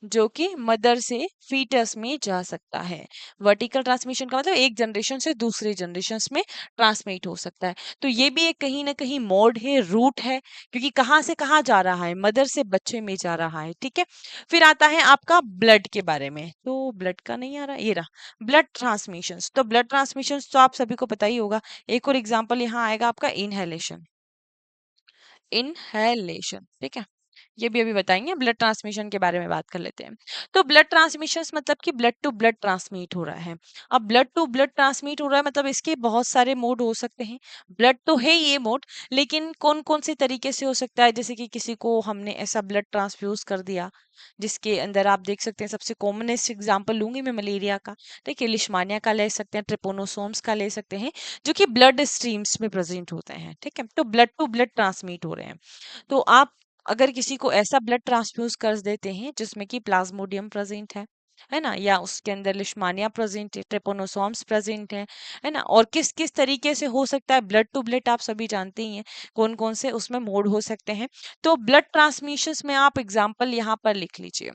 जो कि मदर से फीटस में जा सकता है। वर्टिकल ट्रांसमिशन का मतलब एक जनरेशन से दूसरे जनरेशन में ट्रांसमिट हो सकता है। तो ये भी एक कहीं ना कहीं मोड है, रूट है, क्योंकि कहाँ से कहाँ जा रहा है, मदर से बच्चे में जा रहा है। ठीक है, फिर आता है आपका ब्लड के बारे में। तो ब्लड का नहीं आ रहा, ये रहा ब्लड ट्रांसमिशन। तो ब्लड ट्रांसमिशन तो आप सभी को पता ही होगा। एक और एग्जाम्पल यहाँ आएगा आपका इनहेलेशन, इनहेलेशन, ठीक है, ये भी अभी बताएंगे। ब्लड ट्रांसमिशन के बारे में बात कर लेते हैं। तो ब्लड ट्रांसमिशन मतलब कि ब्लड टू ब्लड ट्रांसमिट हो रहा है। अब ब्लड टू ब्लड ट्रांसमिट हो रहा है मतलब इसके बहुत सारे मोड हो सकते हैं। ब्लड तो है ये मोड, लेकिन कौन कौन से तरीके से हो सकता है, जैसे कि किसी को हमने ऐसा ब्लड ट्रांसफ्यूज कर दिया जिसके अंदर आप देख सकते हैं, सबसे कॉमनेस्ट एग्जांपल लूंगी मैं मलेरिया का, ठीक है, लिश्मानिया का ले सकते हैं, ट्रिपोनोसोम्स का ले सकते हैं, जो कि ब्लड स्ट्रीम्स में प्रेजेंट होते हैं। ठीक है, तो ब्लड टू ब्लड ट्रांसमिट हो रहे हैं। तो आप अगर किसी को ऐसा ब्लड ट्रांसफ्यूज कर देते हैं जिसमें कि प्लाज्मोडियम प्रेजेंट है ना, या उसके अंदर लिश्मानिया प्रेजेंट है, ट्रिपोनोसोम्स प्रेजेंट है ना, और किस किस तरीके से हो सकता है ब्लड टू ब्लड, आप सभी जानते ही हैं कौन कौन से उसमें मोड हो सकते हैं। तो ब्लड ट्रांसमिशन में आप एग्जाम्पल यहाँ पर लिख लीजिए,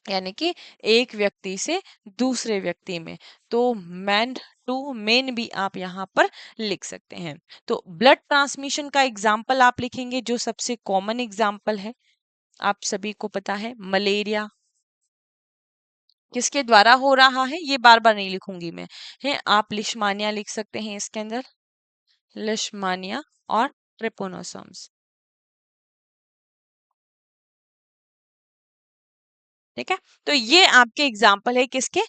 यानी कि एक व्यक्ति से दूसरे व्यक्ति में। तो मैन टू मेन भी आप यहाँ पर लिख सकते हैं। तो ब्लड ट्रांसमिशन का एग्जाम्पल आप लिखेंगे, जो सबसे कॉमन एग्जाम्पल है, आप सभी को पता है मलेरिया, किसके द्वारा हो रहा है ये बार बार नहीं लिखूंगी मैं, है आप लिश्मानिया लिख सकते हैं इसके अंदर, लिश्मानिया और ट्रिपोनोसोम्स। ठीक है, तो ये आपके एग्जाम्पल है किसके,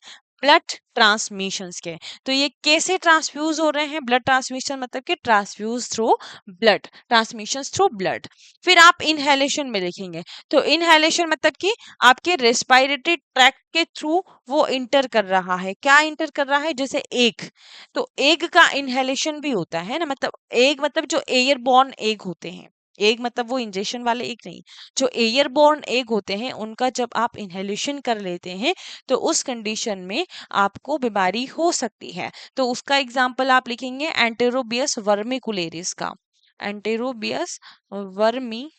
ब्लड ट्रांसमिशंस के। तो ये कैसे ट्रांसफ्यूज हो रहे हैं, ब्लड ट्रांसमिशन मतलब कि transfuse through blood, transmission through blood. फिर आप इनहेलेशन में लिखेंगे, तो इनहेलेशन मतलब कि आपके रेस्पिरेटरी ट्रैक्ट के थ्रू वो इंटर कर रहा है। क्या इंटर कर रहा है, जैसे एग, तो एग का इनहेलेशन भी होता है ना, मतलब एग मतलब जो एयरबॉर्न एग होते हैं, एग मतलब वो इंजेक्शन वाले एग नहीं, जो एयरबोर्न एग होते हैं उनका जब आप इनहेलेशन कर लेते हैं तो उस कंडीशन में आपको बीमारी हो सकती है। तो उसका एग्जाम्पल आप लिखेंगे एंटेरोबियस वर्मिकुलेरिस का, एंटेरोबियस वर्मिकुलेरिस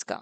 का।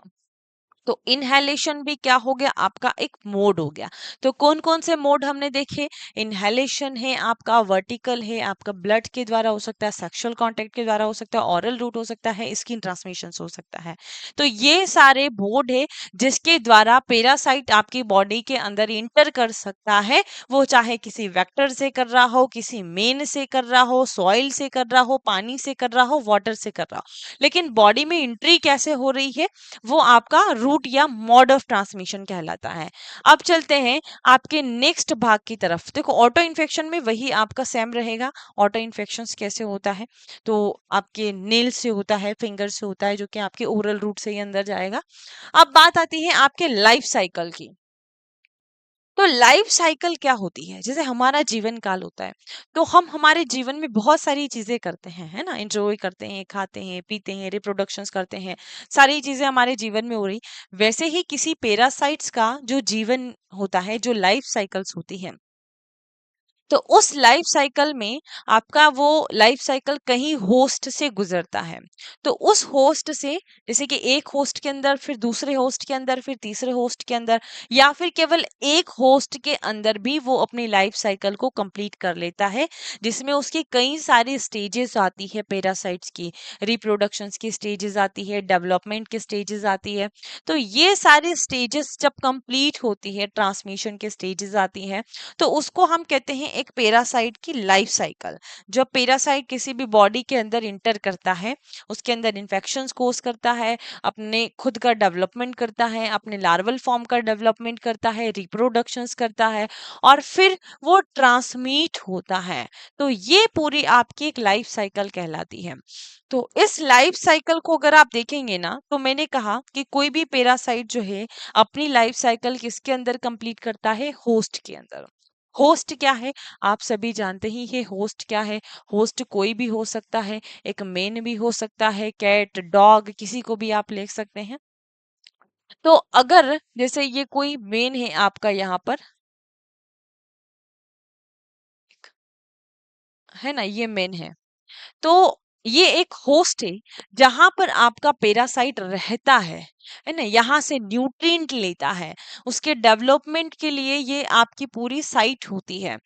तो इनहेलेशन भी क्या हो गया, आपका एक मोड हो गया। तो कौन कौन से मोड हमने देखे, इनहेलेशन है आपका, वर्टिकल है आपका, ब्लड के द्वारा हो सकता है, सेक्सुअल कांटेक्ट के द्वारा हो सकता है, ऑरल रूट हो सकता है, स्किन ट्रांसमिशन हो सकता है। तो ये सारे मोड है जिसके द्वारा पैरासाइट आपकी बॉडी के अंदर इंटर कर सकता है। वो चाहे किसी वेक्टर से कर रहा हो, किसी मेन से कर रहा हो, सॉइल से कर रहा हो, पानी से कर रहा हो, वाटर से कर रहा हो, लेकिन बॉडी में एंट्री कैसे हो रही है, वो आपका रूट या मोड ऑफ ट्रांसमिशन कहलाता है। अब चलते हैं आपके नेक्स्ट भाग की तरफ। देखो ऑटो इन्फेक्शन में वही आपका सेम रहेगा। ऑटो इन्फेक्शन कैसे होता है, तो आपके नेल से होता है, फिंगर से होता है, जो कि आपके ओरल रूट से ही अंदर जाएगा। अब बात आती है आपके लाइफ साइकिल की। तो लाइफ साइकिल क्या होती है, जैसे हमारा जीवन काल होता है, तो हम हमारे जीवन में बहुत सारी चीजें करते हैं, है ना, एंजॉय करते हैं, खाते हैं, पीते हैं, रिप्रोडक्शंस करते हैं, सारी चीजें हमारे जीवन में हो रही। वैसे ही किसी पैरासाइट्स का जो जीवन होता है, जो लाइफ साइकिल्स होती है, तो उस लाइफ साइकिल में आपका वो लाइफ साइकिल कहीं होस्ट से गुजरता है। तो उस होस्ट से, जैसे कि एक होस्ट के अंदर, फिर दूसरे होस्ट के अंदर, फिर तीसरे होस्ट के अंदर, या फिर केवल एक होस्ट के अंदर भी वो अपनी लाइफ साइकिल को कंप्लीट कर लेता है, जिसमें उसकी कई सारी स्टेजेस आती है पैरासाइट्स की। रिप्रोडक्शंस की स्टेजेस आती है, डेवलपमेंट की स्टेजेस आती है। तो ये सारी स्टेजेस जब कंप्लीट होती है, ट्रांसमिशन के स्टेजेस आती हैं, तो उसको हम कहते हैं एक पैरासाइट की लाइफ साइकिल। जब पैरासाइट किसी भी बॉडी के अंदर इंटर करता है, उसके अंदर इन्फेक्शंस कोज करता है, अपने खुद का डेवलपमेंट करता है, अपने लार्वल फॉर्म का डेवलपमेंट करता है, रिप्रोडक्शंस करता है, और फिर वो ट्रांसमिट होता है। तो ये पूरी आपकी एक लाइफ साइकिल कहलाती है। तो इस लाइफ साइकिल को अगर आप देखेंगे ना, तो मैंने कहा कि कोई भी पैरासाइट जो है अपनी लाइफ साइकिल किसके अंदर कंप्लीट करता है, होस्ट के अंदर। होस्ट क्या है, आप सभी जानते ही है होस्ट क्या है। होस्ट कोई भी हो सकता है, एक मेन भी हो सकता है, कैट, डॉग, किसी को भी आप ले सकते हैं। तो अगर जैसे ये कोई मेन है आपका यहाँ पर, है ना, ये मेन है, तो ये एक होस्ट है जहां पर आपका पैरासाइट रहता है ना, यहाँ से न्यूट्रिएंट लेता है, उसके डेवलपमेंट के लिए ये आपकी पूरी साइट होती है।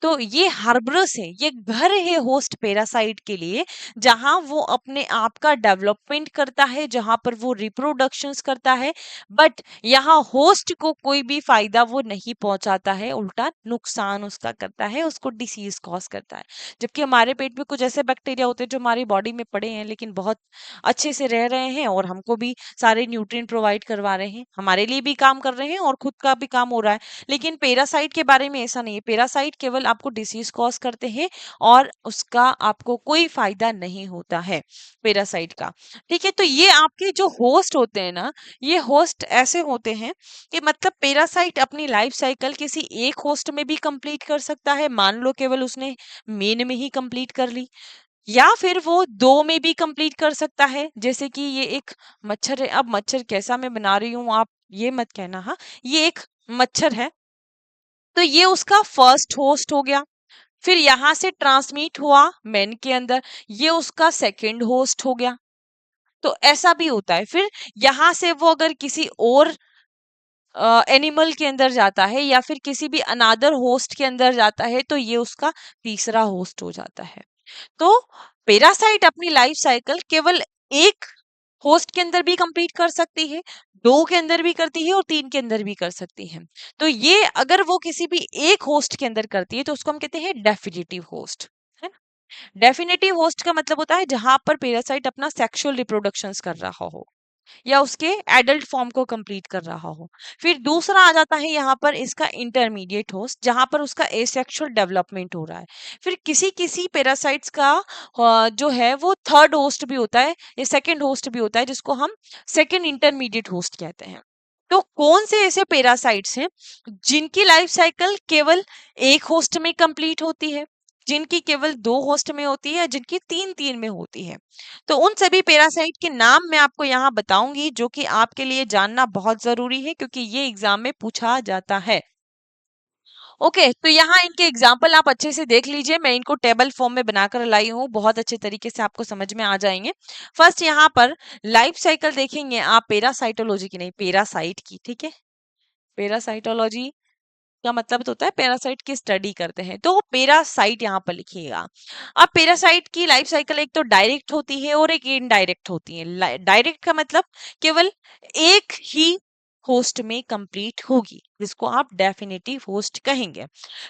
तो ये हार्बरस है, ये घर है होस्ट पैरासाइट के लिए, जहां वो अपने आप का डेवलपमेंट करता है, जहां पर वो रिप्रोडक्शंस करता है। बट यहाँ होस्ट को कोई भी फायदा वो नहीं पहुंचाता है, उल्टा नुकसान उसका करता है, उसको डिसीज कॉज करता है। जबकि हमारे पेट में कुछ ऐसे बैक्टीरिया होते हैं जो हमारी बॉडी में पड़े हैं, लेकिन बहुत अच्छे से रह रहे हैं, और हमको भी सारे न्यूट्रिएंट प्रोवाइड करवा रहे हैं, हमारे लिए भी काम कर रहे हैं, और खुद का भी काम हो रहा है। लेकिन पैरासाइट के बारे में ऐसा नहीं है, पैरासाइट केवल आपको डिसीज कॉज करते हैं, और उसका आपको कोई फायदा नहीं होता है पैरासाइट का। ठीक है, तो ये आपके जो होस्ट होते हैं ना, ये होस्ट ऐसे होते हैं कि मतलब पैरासाइट अपनी लाइफ साइकिल किसी एक होस्ट में भी कंप्लीट कर सकता है। मान लो केवल उसने मेन में ही कंप्लीट कर ली, या फिर वो दो में भी कंप्लीट कर सकता है। जैसे कि ये एक मच्छर है, अब मच्छर कैसा मैं बना रही हूँ आप ये मत कहना, हाँ, ये एक मच्छर है, तो ये उसका फर्स्ट होस्ट हो गया। फिर यहाँ से ट्रांसमिट हुआ मेन के अंदर, ये उसका सेकंड होस्ट हो गया। तो ऐसा भी होता है। फिर यहाँ से वो अगर किसी और एनिमल के अंदर जाता है, या फिर किसी भी अनादर होस्ट के अंदर जाता है, तो ये उसका तीसरा होस्ट हो जाता है। तो पैरासाइट अपनी लाइफ साइकिल केवल एक होस्ट के अंदर भी कंप्लीट कर सकती है, दो के अंदर भी करती है, और तीन के अंदर भी कर सकती है। तो ये अगर वो किसी भी एक होस्ट के अंदर करती है, तो उसको हम कहते हैं डेफिनेटिव होस्ट, है ना। डेफिनेटिव होस्ट का मतलब होता है जहां पर पैरासाइट अपना सेक्सुअल रिप्रोडक्शंस कर रहा हो, या उसके एडल्ट फॉर्म को कंप्लीट कर रहा हो। फिर दूसरा आ जाता है यहाँ पर इसका इंटरमीडिएट होस्ट, जहां पर उसका एसेक्सुअल डेवलपमेंट हो रहा है। फिर किसी किसी पैरासाइट्स का जो है वो थर्ड होस्ट भी होता है, या सेकंड होस्ट भी होता है, जिसको हम सेकंड इंटरमीडिएट होस्ट कहते हैं। तो कौन से ऐसे पैरासाइट्स हैं जिनकी लाइफ साइकिल केवल एक होस्ट में कंप्लीट होती है, जिनकी केवल दो होस्ट में होती है, या जिनकी तीन तीन में होती है। तो उन सभी पैरासाइट के नाम मैं आपको यहाँ बताऊंगी, जो कि आपके लिए जानना बहुत जरूरी है, क्योंकि ये एग्जाम में पूछा जाता है। ओके, तो यहाँ इनके एग्जाम्पल आप अच्छे से देख लीजिए, मैं इनको टेबल फॉर्म में बनाकर लाई हूँ, बहुत अच्छे तरीके से आपको समझ में आ जाएंगे। फर्स्ट यहाँ पर लाइफ साइकिल देखेंगे आप पैरासाइटोलॉजी की, नहीं पैरासाइट की, ठीक है। पैरासाइटोलॉजी का मतलब तो होता है पैरासाइट की स्टडी करते हैं, तो पैरासाइट यहाँ पर लिखिएगा। अब पैरासाइट की लाइफ साइकिल एक तो डायरेक्ट होती है और एक इनडायरेक्ट होती है। डायरेक्ट का मतलब केवल एक ही होस्ट में कंप्लीट होगी, जिसको आप डेफिनेटिव होस्ट कहेंगे।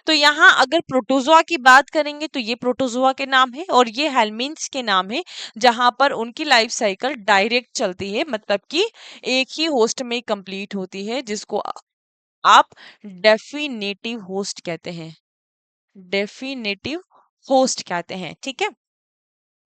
तो यहाँ अगर प्रोटोजोआ की बात करेंगे तो ये प्रोटोजोआ के नाम है और ये हेलमिन्थ्स के नाम है, जहां पर उनकी लाइफ साइकिल डायरेक्ट चलती है, मतलब कि एक ही होस्ट में कंप्लीट होती है, जिसको आप डेफिनेटिव होस्ट कहते हैं। डेफिनेटिव होस्ट कहते हैं, ठीक है।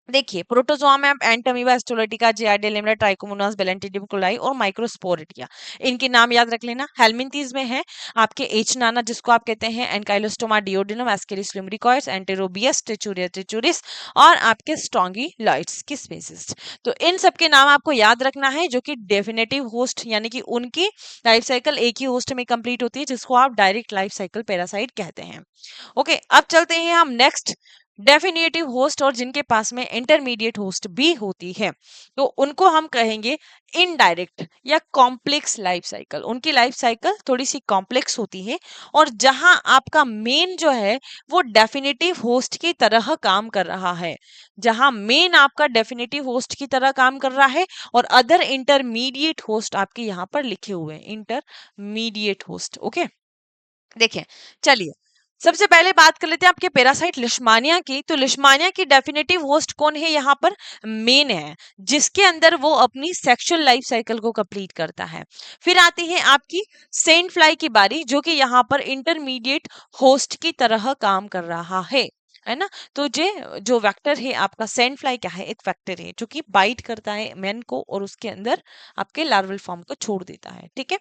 देखिए प्रोटोजोआ में एंटमीबा, एस्टोलेटिका, जियार्डिया, लिम्ना, ट्राइकोमोनास, बेलेंटिडियम कोलाई और माइक्रोस्पोरेटिया, इनके नाम याद रख लेना। हेलमिंथीज में है आपके एच नाना, जिसको आप कहते हैं एनकाइलोस्टोमा डिओडिनम, एस्केरिस फ्लुमरिकॉइड्स, एंटेरोबियस, टेचुरिया टेचुरिस और आपके स्ट्रॉन्गिलॉइड्स की स्पीसीज। तो इन सब के नाम आपको याद रखना है, जो कि डेफिनेटिव होस्ट यानी कि उनकी लाइफ साइकिल एक ही होस्ट में कंप्लीट होती है, जिसको आप डायरेक्ट लाइफ साइकिल पैरासाइट कहते हैं। ओके, अब चलते हैं हम नेक्स्ट डेफिनेटिव होस्ट, और जिनके पास में इंटरमीडिएट होस्ट भी होती है, तो उनको हम कहेंगे इनडायरेक्ट या कॉम्प्लेक्स लाइफ साइकिल। उनकी लाइफ साइकिल थोड़ी सी कॉम्प्लेक्स होती है, और जहां आपका मेन जो है वो डेफिनेटिव होस्ट की तरह काम कर रहा है, जहां मेन आपका डेफिनेटिव होस्ट की तरह काम कर रहा है, और अदर इंटरमीडिएट होस्ट आपके यहाँ पर लिखे हुए हैं, इंटरमीडिएट होस्ट। ओके, देखिए, चलिए सबसे पहले बात कर लेते हैं आपके पैरासाइट लिशमानिया की। तो लिशमानिया की डेफिनेटिव होस्ट कौन है, यहाँ पर मेन है, जिसके अंदर वो अपनी सेक्सुअल लाइफ साइकिल को कंप्लीट करता है। फिर आती है आपकी सेंट फ्लाई की बारी, जो कि यहाँ पर इंटरमीडिएट होस्ट की तरह काम कर रहा है ना। तो जो वेक्टर है आपका सेंट फ्लाई क्या है, एक वेक्टर है जो कि बाइट करता है मेन को और उसके अंदर आपके लार्वल फॉर्म को छोड़ देता है, ठीक है।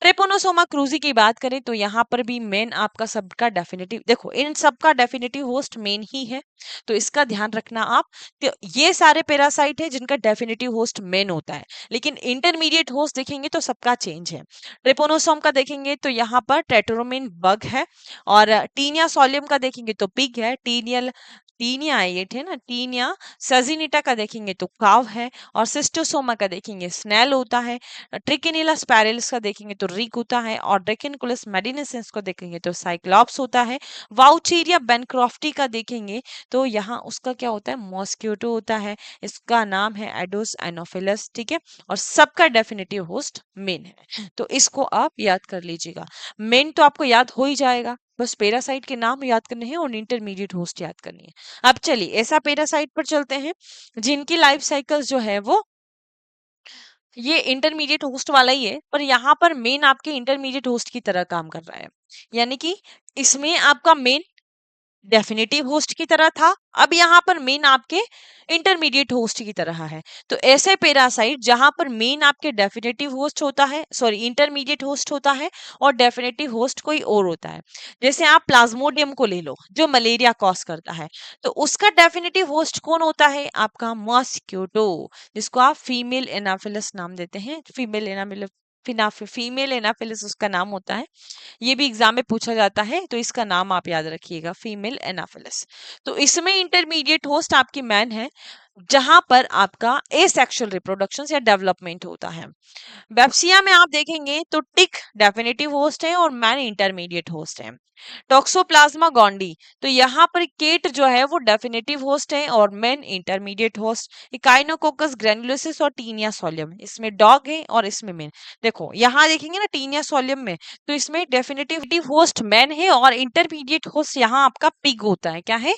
ट्रेपोनोसोमा क्रूजी की बात करें तो यहाँ पर भी मेन आपका सबका डेफिनेटिव, देखो इन सबका डेफिनेटिव होस्ट मेन ही है, तो इसका ध्यान रखना आप। तो ये सारे पैरासाइट है जिनका डेफिनेटिव होस्ट मेन होता है, लेकिन इंटरमीडिएट होस्ट देखेंगे तो सबका चेंज है। ट्रेपोनोसोम का देखेंगे तो यहाँ पर टेट्रोमिन बग है, और टीनिया सोलियम का देखेंगे तो पिग है, टीनिया ये है ना, टीनिया सजिनिटा का देखेंगे तो काव है, और सिस्टोसोमा का देखेंगे स्नेल होता है, ट्रिकिनिला स्पैरेल्स का देखेंगे तो रिक होता है, और ड्रैकेनकुलस मेडिनेसेंस को देखेंगे तो साइक्लॉप्स होता है। वाउचीरिया बेनक्रॉफ्टी का देखेंगे तो यहाँ उसका क्या होता है, मॉस्किटो होता है, इसका नाम है एडोस एनोफिलस, ठीक है। और सबका डेफिनेटिव होस्ट मेन है, तो इसको आप याद कर लीजिएगा। मेन तो आपको याद हो ही जाएगा, बस पैरासाइट के नाम याद करने हैं और इंटरमीडिएट होस्ट याद करनी है। अब चलिए ऐसा पैरासाइट पर चलते हैं जिनकी लाइफ साइकिल जो है वो ये इंटरमीडिएट होस्ट वाला ही है, पर यहाँ पर मेन आपके इंटरमीडिएट होस्ट की तरह काम कर रहा है, यानी कि इसमें आपका मेन डेफिनेटिव होस्ट की तरह था, अब यहाँ पर मेन आपके इंटरमीडिएट होस्ट की तरह है। तो ऐसे पैरासाइट जहां पर मेन आपके डेफिनेटिव होस्ट होता है, सॉरी इंटरमीडिएट होस्ट होता है, और डेफिनेटिव होस्ट कोई और होता है। जैसे आप प्लाज्मोडियम को ले लो जो मलेरिया कॉज करता है, तो उसका डेफिनेटिव होस्ट कौन होता है, आपका जिसको आप फीमेल एनाफिलस नाम देते हैं। फीमेल एनाफिलिस उसका नाम होता है, ये भी एग्जाम में पूछा जाता है, तो इसका नाम आप याद रखिएगा, फीमेल एनाफिलिस। तो इसमें इंटरमीडिएट होस्ट आपकी मैन है, जहां पर आपका एसेक्सुअल रिप्रोडक्शन या डेवलपमेंट होता है। बेप्सिया में आप देखेंगे तो टिक डेफिनेटिव होस्ट है और मैन इंटरमीडिएट होस्ट है। टॉक्सोप्लाज्मा गोंडी, तो यहाँ पर केट जो है वो डेफिनेटिव होस्ट है और मेन इंटरमीडिएट होस्ट। इकाइनोकोकस ग्रैनुलोसिस और टीनिया सोलियम, इसमें डॉग है और इसमें मेन। देखो यहाँ देखेंगे ना टीनिया सोलियम में, तो इसमें डेफिनेटिव होस्ट मैन है और इंटरमीडिएट होस्ट यहाँ आपका पिग होता है, क्या है,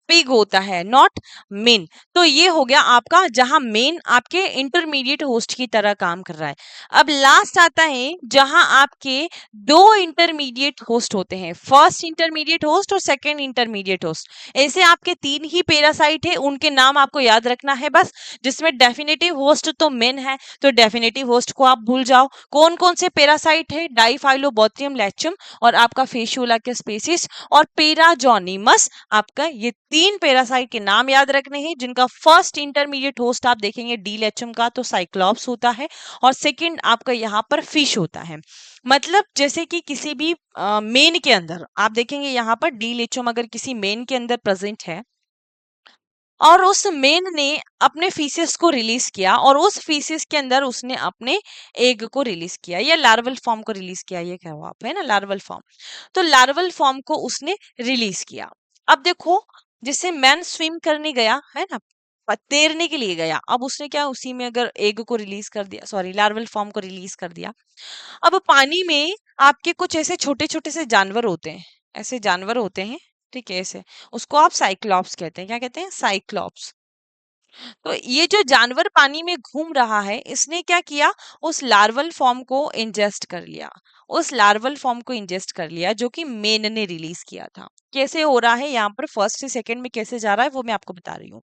पिग होता है, नॉट मेन। तो ये हो गया आपका जहां मेन आपके इंटरमीडिएट होस्ट की तरह काम कर रहा है। अब लास्ट आता है जहां आपके दो इंटरमीडिएट होस्ट होते हैं, फर्स्ट इंटरमीडिएट होस्ट और सेकंड इंटरमीडिएट होस्ट। ऐसे आपके तीन ही पैरासाइट है, उनके नाम आपको याद रखना है बस, जिसमें डेफिनेटिव होस्ट तो मेन है, तो डेफिनेटिव होस्ट को आप भूल जाओ। कौन कौन से पैरासाइट है, डाइफाइलोबोथ्रियम लैचम और आपका फेशियोला के स्पीसीज और पेराजोनिमस, आपका ये तीन पैरासाइट के नाम याद रखने हैं, जिनका फर्स्ट इंटरमीडिएट होस्ट आप देखेंगे डीलेचम का तो साइक्लॉप्स होता है, और सेकंड आपका यहाँ पर फिश होता है। मतलब जैसे कि किसी भी मेन के अंदर आप देखेंगे यहाँ पर डीलेचम अगर किसी मेन के अंदर प्रेजेंट है और उस मेन ने अपने फीसेस को रिलीज किया और उस फीसेस के अंदर उसने अपने एग को रिलीज किया या लार्वल फॉर्म को रिलीज किया, ये कहो आप, है ना, लार्वल फॉर्म। तो लार्वल फॉर्म को उसने रिलीज किया। अब देखो, जैसे मैन स्विम करने गया है ना, तैरने के लिए गया, अब उसने क्या उसी में अगर एग को रिलीज कर दिया, सॉरी लार्वल फॉर्म को रिलीज कर दिया। अब पानी में आपके कुछ ऐसे छोटे छोटे से जानवर होते हैं, ऐसे जानवर होते हैं, ठीक है, ऐसे उसको आप साइक्लॉप्स कहते हैं। क्या कहते हैं? साइक्लॉप्स। तो ये जो जानवर पानी में घूम रहा है, इसने क्या किया, उस लार्वल फॉर्म को इंजेस्ट कर लिया, उस लार्वल फॉर्म को इंजेस्ट कर लिया जो कि मेन ने रिलीज किया था। कैसे हो रहा है यहाँ पर, फर्स्ट से सेकंड में कैसे जा रहा है वो मैं आपको बता रही हूँ।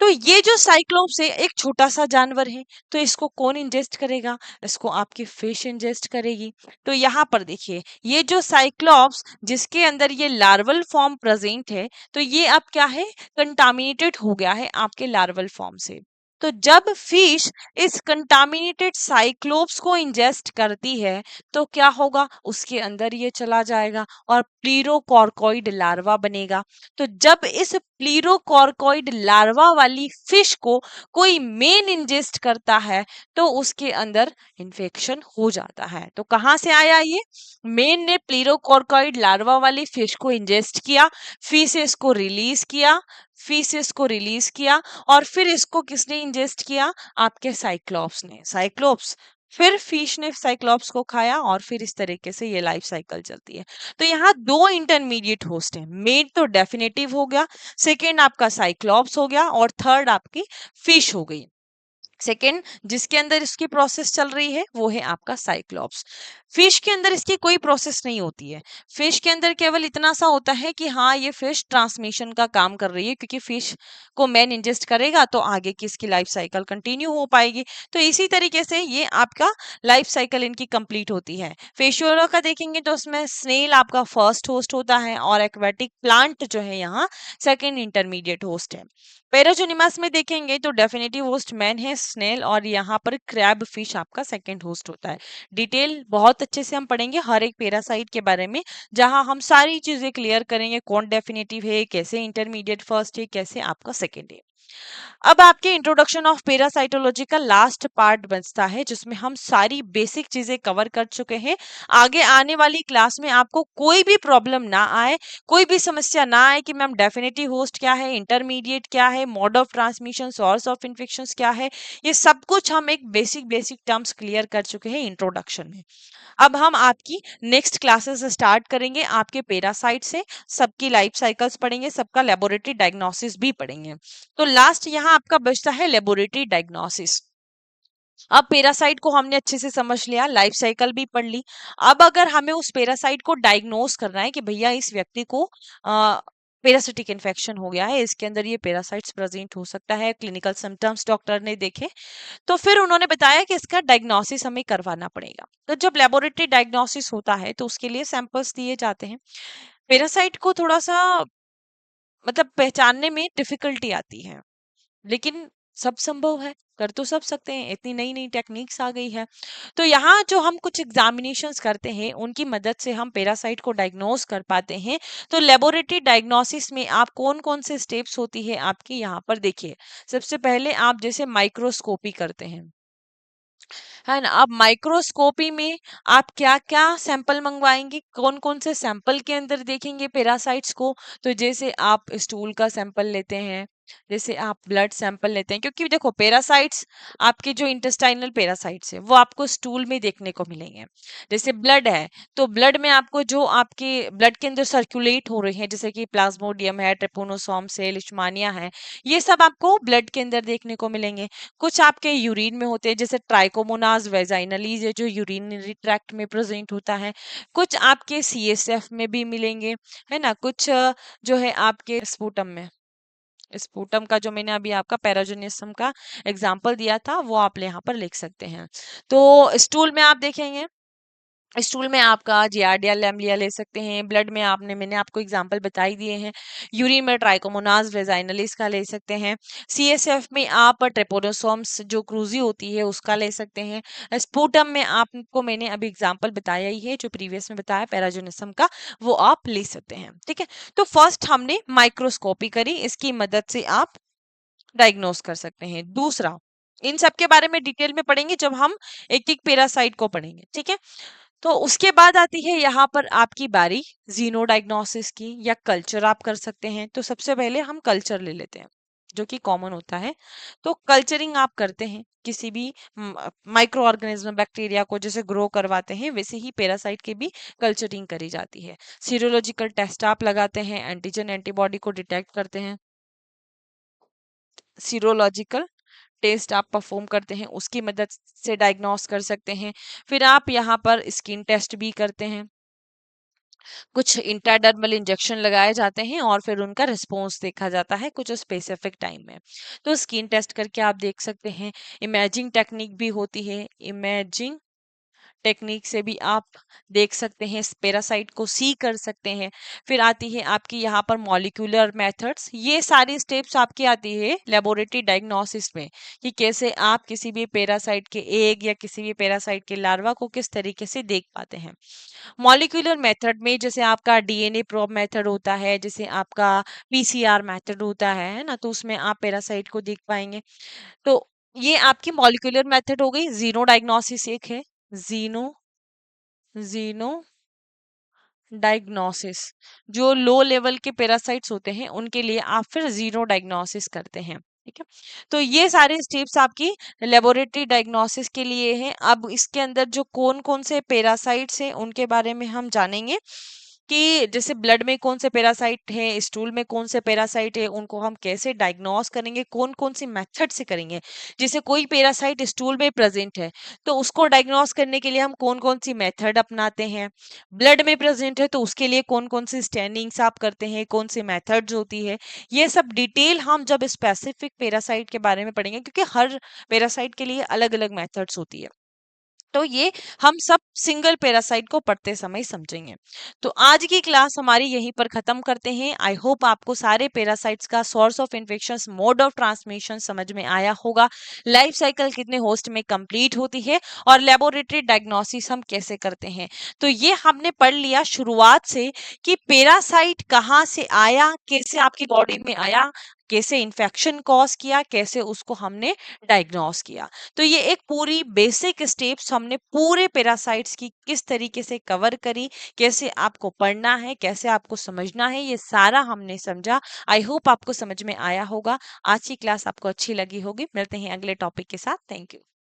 तो ये जो साइक्लोप्स है एक छोटा सा जानवर है, तो इसको कौन इंजेस्ट करेगा, इसको आपकी फिश इंजेस्ट करेगी। तो यहाँ पर देखिए, ये जो साइक्लोप्स जिसके अंदर ये लार्वल फॉर्म प्रेजेंट है, तो ये अब क्या है, कंटामिनेटेड हो गया है आपके लार्वल फॉर्म से। तो जब फिश इस कंटामिनेटेड साइक्लोप्स को इंजेस्ट करती है, तो क्या होगा, उसके अंदर ये चला जाएगा और प्लीरोकॉर्कोइड लार्वा बनेगा। तो जब इस प्लीरोकॉर्कोइड लार्वा वाली फिश को कोई मेन इंजेस्ट करता है, तो उसके अंदर इन्फेक्शन हो जाता है। तो कहाँ से आया ये, मेन ने प्लीरोकॉर्कोइड लार्वा वाली फिश को इंजेस्ट किया, फीसेस को रिलीज किया, फीसेस को रिलीज किया, और फिर इसको किसने इंजेस्ट किया, आपके साइक्लोप्स ने। साइक्लोप्स, फिर फिश ने साइक्लोप्स को खाया, और फिर इस तरीके से ये लाइफ साइकिल चलती है। तो यहाँ दो इंटरमीडिएट होस्ट हैं, मेन तो डेफिनेटिव हो गया, सेकेंड आपका साइक्लोप्स हो गया, और थर्ड आपकी फिश हो गई। सेकेंड जिसके अंदर इसकी प्रोसेस चल रही है वो है आपका साइक्लोप्स। फिश के अंदर इसकी कोई प्रोसेस नहीं होती है। फिश के अंदर केवल इतना सा होता है कि हाँ ये फिश ट्रांसमिशन का काम कर रही है, क्योंकि फिश को मैन इंजेस्ट करेगा तो आगे की इसकी लाइफ साइकिल कंटिन्यू हो पाएगी। तो इसी तरीके से ये आपका लाइफ साइकिल इनकी कंप्लीट होती है। फिशोरा का देखेंगे तो उसमें स्नेल आपका फर्स्ट होस्ट होता है, और एक्वेटिक प्लांट जो है यहाँ सेकेंड इंटरमीडिएट होस्ट है। पेराजोनिमस में देखेंगे तो डेफिनेटिव होस्ट मैन है स्नेल, और यहाँ पर क्रैब फिश आपका सेकंड होस्ट होता है। डिटेल बहुत अच्छे से हम पढ़ेंगे हर एक पैरासाइट के बारे में, जहां हम सारी चीजें क्लियर करेंगे, कौन डेफिनेटिव है, कैसे इंटरमीडिएट फर्स्ट है, कैसे आपका सेकंड है। अब आपके इंट्रोडक्शन ऑफ पैरासाइटोलॉजी का लास्ट पार्ट बचता है, जिसमें हम सारी बेसिक चीजें कवर कर चुके हैं। आगे आने वाली क्लास में आपको कोई भी प्रॉब्लम ना आए, कोई भी समस्या ना आए कि मैम डेफिनेटिव होस्ट क्या है, इंटरमीडिएट क्या है, mode of transmission, source of infections क्या है, ये सब कुछ हम एक बेसिक बेसिक टर्म्स क्लियर कर चुके हैं इंट्रोडक्शन में। अब हम आपकी नेक्स्ट क्लासेस स्टार्ट करेंगे आपके पैरासाइट से, सबकी लाइफ साइकिल्स पढ़ेंगे, सबका लेबोरेटरी डायग्नोसिस भी पढ़ेंगे। तो लास्ट यहाँ आपका बचता है लेबोरेटरी डायग्नोसिस। अब पैरासाइट को हमने अच्छे से समझ लिया, लाइफ साइकिल भी पढ़ ली। अब अगर हमें उस पैरासाइट को डायग्नोस करना है कि भैया इस व्यक्ति को पैरासिटिक इन्फेक्शन हो गया है, इसके अंदर ये पैरासाइट्स प्रेजेंट हो सकता है, क्लिनिकल सिम्टम्स डॉक्टर ने देखे, तो फिर उन्होंने बताया कि इसका डायग्नोसिस हमें करवाना पड़ेगा। तो जब लेबोरेटरी डायग्नोसिस होता है तो उसके लिए सैंपल्स दिए जाते हैं। पैरासाइट को थोड़ा सा मतलब पहचानने में डिफिकल्टी आती है, लेकिन सब संभव है, कर तो सब सकते हैं, इतनी नई नई टेक्निक्स आ गई है। तो यहाँ जो हम कुछ एग्जामिनेशंस करते हैं उनकी मदद से हम पैरासाइट को डायग्नोस कर पाते हैं। तो लेबोरेटरी डायग्नोसिस में आप कौन कौन से स्टेप्स होती है आपकी, यहाँ पर देखिए। सबसे पहले आप जैसे माइक्रोस्कोपी करते हैं, है ना, अब माइक्रोस्कोपी में आप क्या क्या सैंपल मंगवाएंगे, कौन कौन से सैंपल के अंदर देखेंगे पैरासाइट्स को। तो जैसे आप स्टूल का सैंपल लेते हैं, जैसे आप ब्लड सैंपल लेते हैं, क्योंकि देखो पैरासाइट्स आपके जो इंटेस्टाइनल पैरासाइट्स है वो आपको स्टूल में देखने को मिलेंगे। जैसे ब्लड है तो ब्लड में आपको जो आपके ब्लड के अंदर सर्कुलेट हो रहे हैं, जैसे कि प्लाज्मोडियम है, ट्रिपोनोसोम्स है, लिशमानिया है, ये सब आपको ब्लड के अंदर देखने को मिलेंगे। कुछ आपके यूरिन में होते हैं, जैसे ट्राइकोमोनाज वेजाइनलीज है जो यूरिनरी ट्रैक्ट में प्रेजेंट होता है। कुछ आपके सीएसएफ में भी मिलेंगे, है ना, कुछ जो है आपके स्पूटम में। स्पूटम का जो मैंने अभी आपका पैराजोनिज्म का एग्जांपल दिया था वो आप यहाँ पर लिख सकते हैं। तो स्टूल में आप देखेंगे, स्टूल में आपका जियार्डिया लैम्ब्लिया ले सकते हैं, ब्लड में मैंने आपको एग्जांपल बता ही दिए हैं, यूरिन में ट्राइकोमोनास वेजाइनलिस का ले सकते हैं, सीएसएफ में आप ट्रेपोनोसोम्स जो क्रूजी होती है उसका ले सकते हैं, स्पूटम में आपको मैंने अभी एग्जांपल बताया ही है जो प्रीवियस में बताया पैराजोनिज्म का, वो आप ले सकते हैं। ठीक है, तो फर्स्ट हमने माइक्रोस्कोपी करी, इसकी मदद से आप डायग्नोस कर सकते हैं। दूसरा, इन सब के बारे में डिटेल में पढ़ेंगे जब हम एक एक पैरासाइट को पढ़ेंगे। ठीक है, तो उसके बाद आती है यहाँ पर आपकी बारी जीनो डायग्नोसिस की, या कल्चर आप कर सकते हैं। तो सबसे पहले हम कल्चर ले लेते हैं जो कि कॉमन होता है। तो कल्चरिंग आप करते हैं किसी भी माइक्रो ऑर्गेनिज्म, बैक्टीरिया को जैसे ग्रो करवाते हैं वैसे ही पैरासाइट की भी कल्चरिंग करी जाती है। सीरोलॉजिकल टेस्ट आप लगाते हैं, एंटीजन एंटीबॉडी को डिटेक्ट करते हैं, सीरोलॉजिकल टेस्ट आप परफॉर्म करते हैं, उसकी मदद से डायग्नोस कर सकते हैं। फिर आप यहाँ पर स्किन टेस्ट भी करते हैं, कुछ इंट्राडर्मल इंजेक्शन लगाए जाते हैं और फिर उनका रिस्पॉन्स देखा जाता है कुछ स्पेसिफिक टाइम में। तो स्किन टेस्ट करके आप देख सकते हैं। इमेजिंग टेक्निक भी होती है, इमेजिंग टेक्निक से भी आप देख सकते हैं, पैरासाइट को सी कर सकते हैं। फिर आती है आपकी यहाँ पर मॉलिक्यूलर मेथड्स, ये सारी स्टेप्स आपकी आती है लेबोरेटरी डायग्नोसिस में, कि कैसे आप किसी भी पैरासाइट के एग या किसी भी पैरासाइट के लार्वा को किस तरीके से देख पाते हैं। मॉलिक्यूलर मेथड में जैसे आपका डीएनए प्रोब मेथड होता है, जैसे आपका पीसीआर मेथड होता है ना, तो उसमें आप पैरासाइट को देख पाएंगे। तो ये आपकी मॉलिक्यूलर मेथड हो गई। जीनो डायग्नोसिस एक है, जीनो जीनो डायग्नोसिस, जो लो लेवल के पैरासाइट्स होते हैं उनके लिए आप फिर जीरो डायग्नोसिस करते हैं। ठीक है, तो ये सारे स्टेप्स आपकी लेबोरेटरी डायग्नोसिस के लिए हैं। अब इसके अंदर जो कौन कौन से पैरासाइट्स हैं उनके बारे में हम जानेंगे, कि जैसे ब्लड में कौन से पैरासाइट हैं, स्टूल में कौन से पैरासाइट है, उनको हम कैसे डायग्नोस करेंगे, कौन कौन सी मेथड से करेंगे। जैसे कोई पैरासाइट स्टूल में प्रेजेंट है तो उसको डायग्नोस करने के लिए हम कौन कौन सी मेथड अपनाते हैं, ब्लड में प्रेजेंट है तो उसके लिए कौन कौन सी स्टैंडिंग्स आप करते हैं, कौन सी मेथड्स होती है। ये सब डिटेल हम जब स्पेसिफिक पैरासाइट के बारे में पढ़ेंगे, क्योंकि हर पैरासाइट के लिए अलग अलग मेथड्स होती है, तो ये हम सब सिंगल पैरासाइट को पढ़ते समय समझेंगे। तो आज की क्लास हमारी यहीं पर खत्म करते हैं। आई होप आपको सारे पैरासाइट्स का source of infection, mode of transmission समझ में आया होगा, लाइफ साइकिल कितने होस्ट में कंप्लीट होती है और लेबोरेटरी डायग्नोसिस हम कैसे करते हैं। तो ये हमने पढ़ लिया शुरुआत से, कि पैरासाइट कहाँ से आया, कैसे आपकी बॉडी में आया, कैसे इन्फेक्शन कॉज किया, कैसे उसको हमने डायग्नोस किया। तो ये एक पूरी बेसिक स्टेप्स हमने पूरे पैरासाइट्स की किस तरीके से कवर करी, कैसे आपको पढ़ना है, कैसे आपको समझना है, ये सारा हमने समझा। आई होप आपको समझ में आया होगा। आज की क्लास आपको अच्छी लगी होगी। मिलते हैं अगले टॉपिक के साथ। Thank you.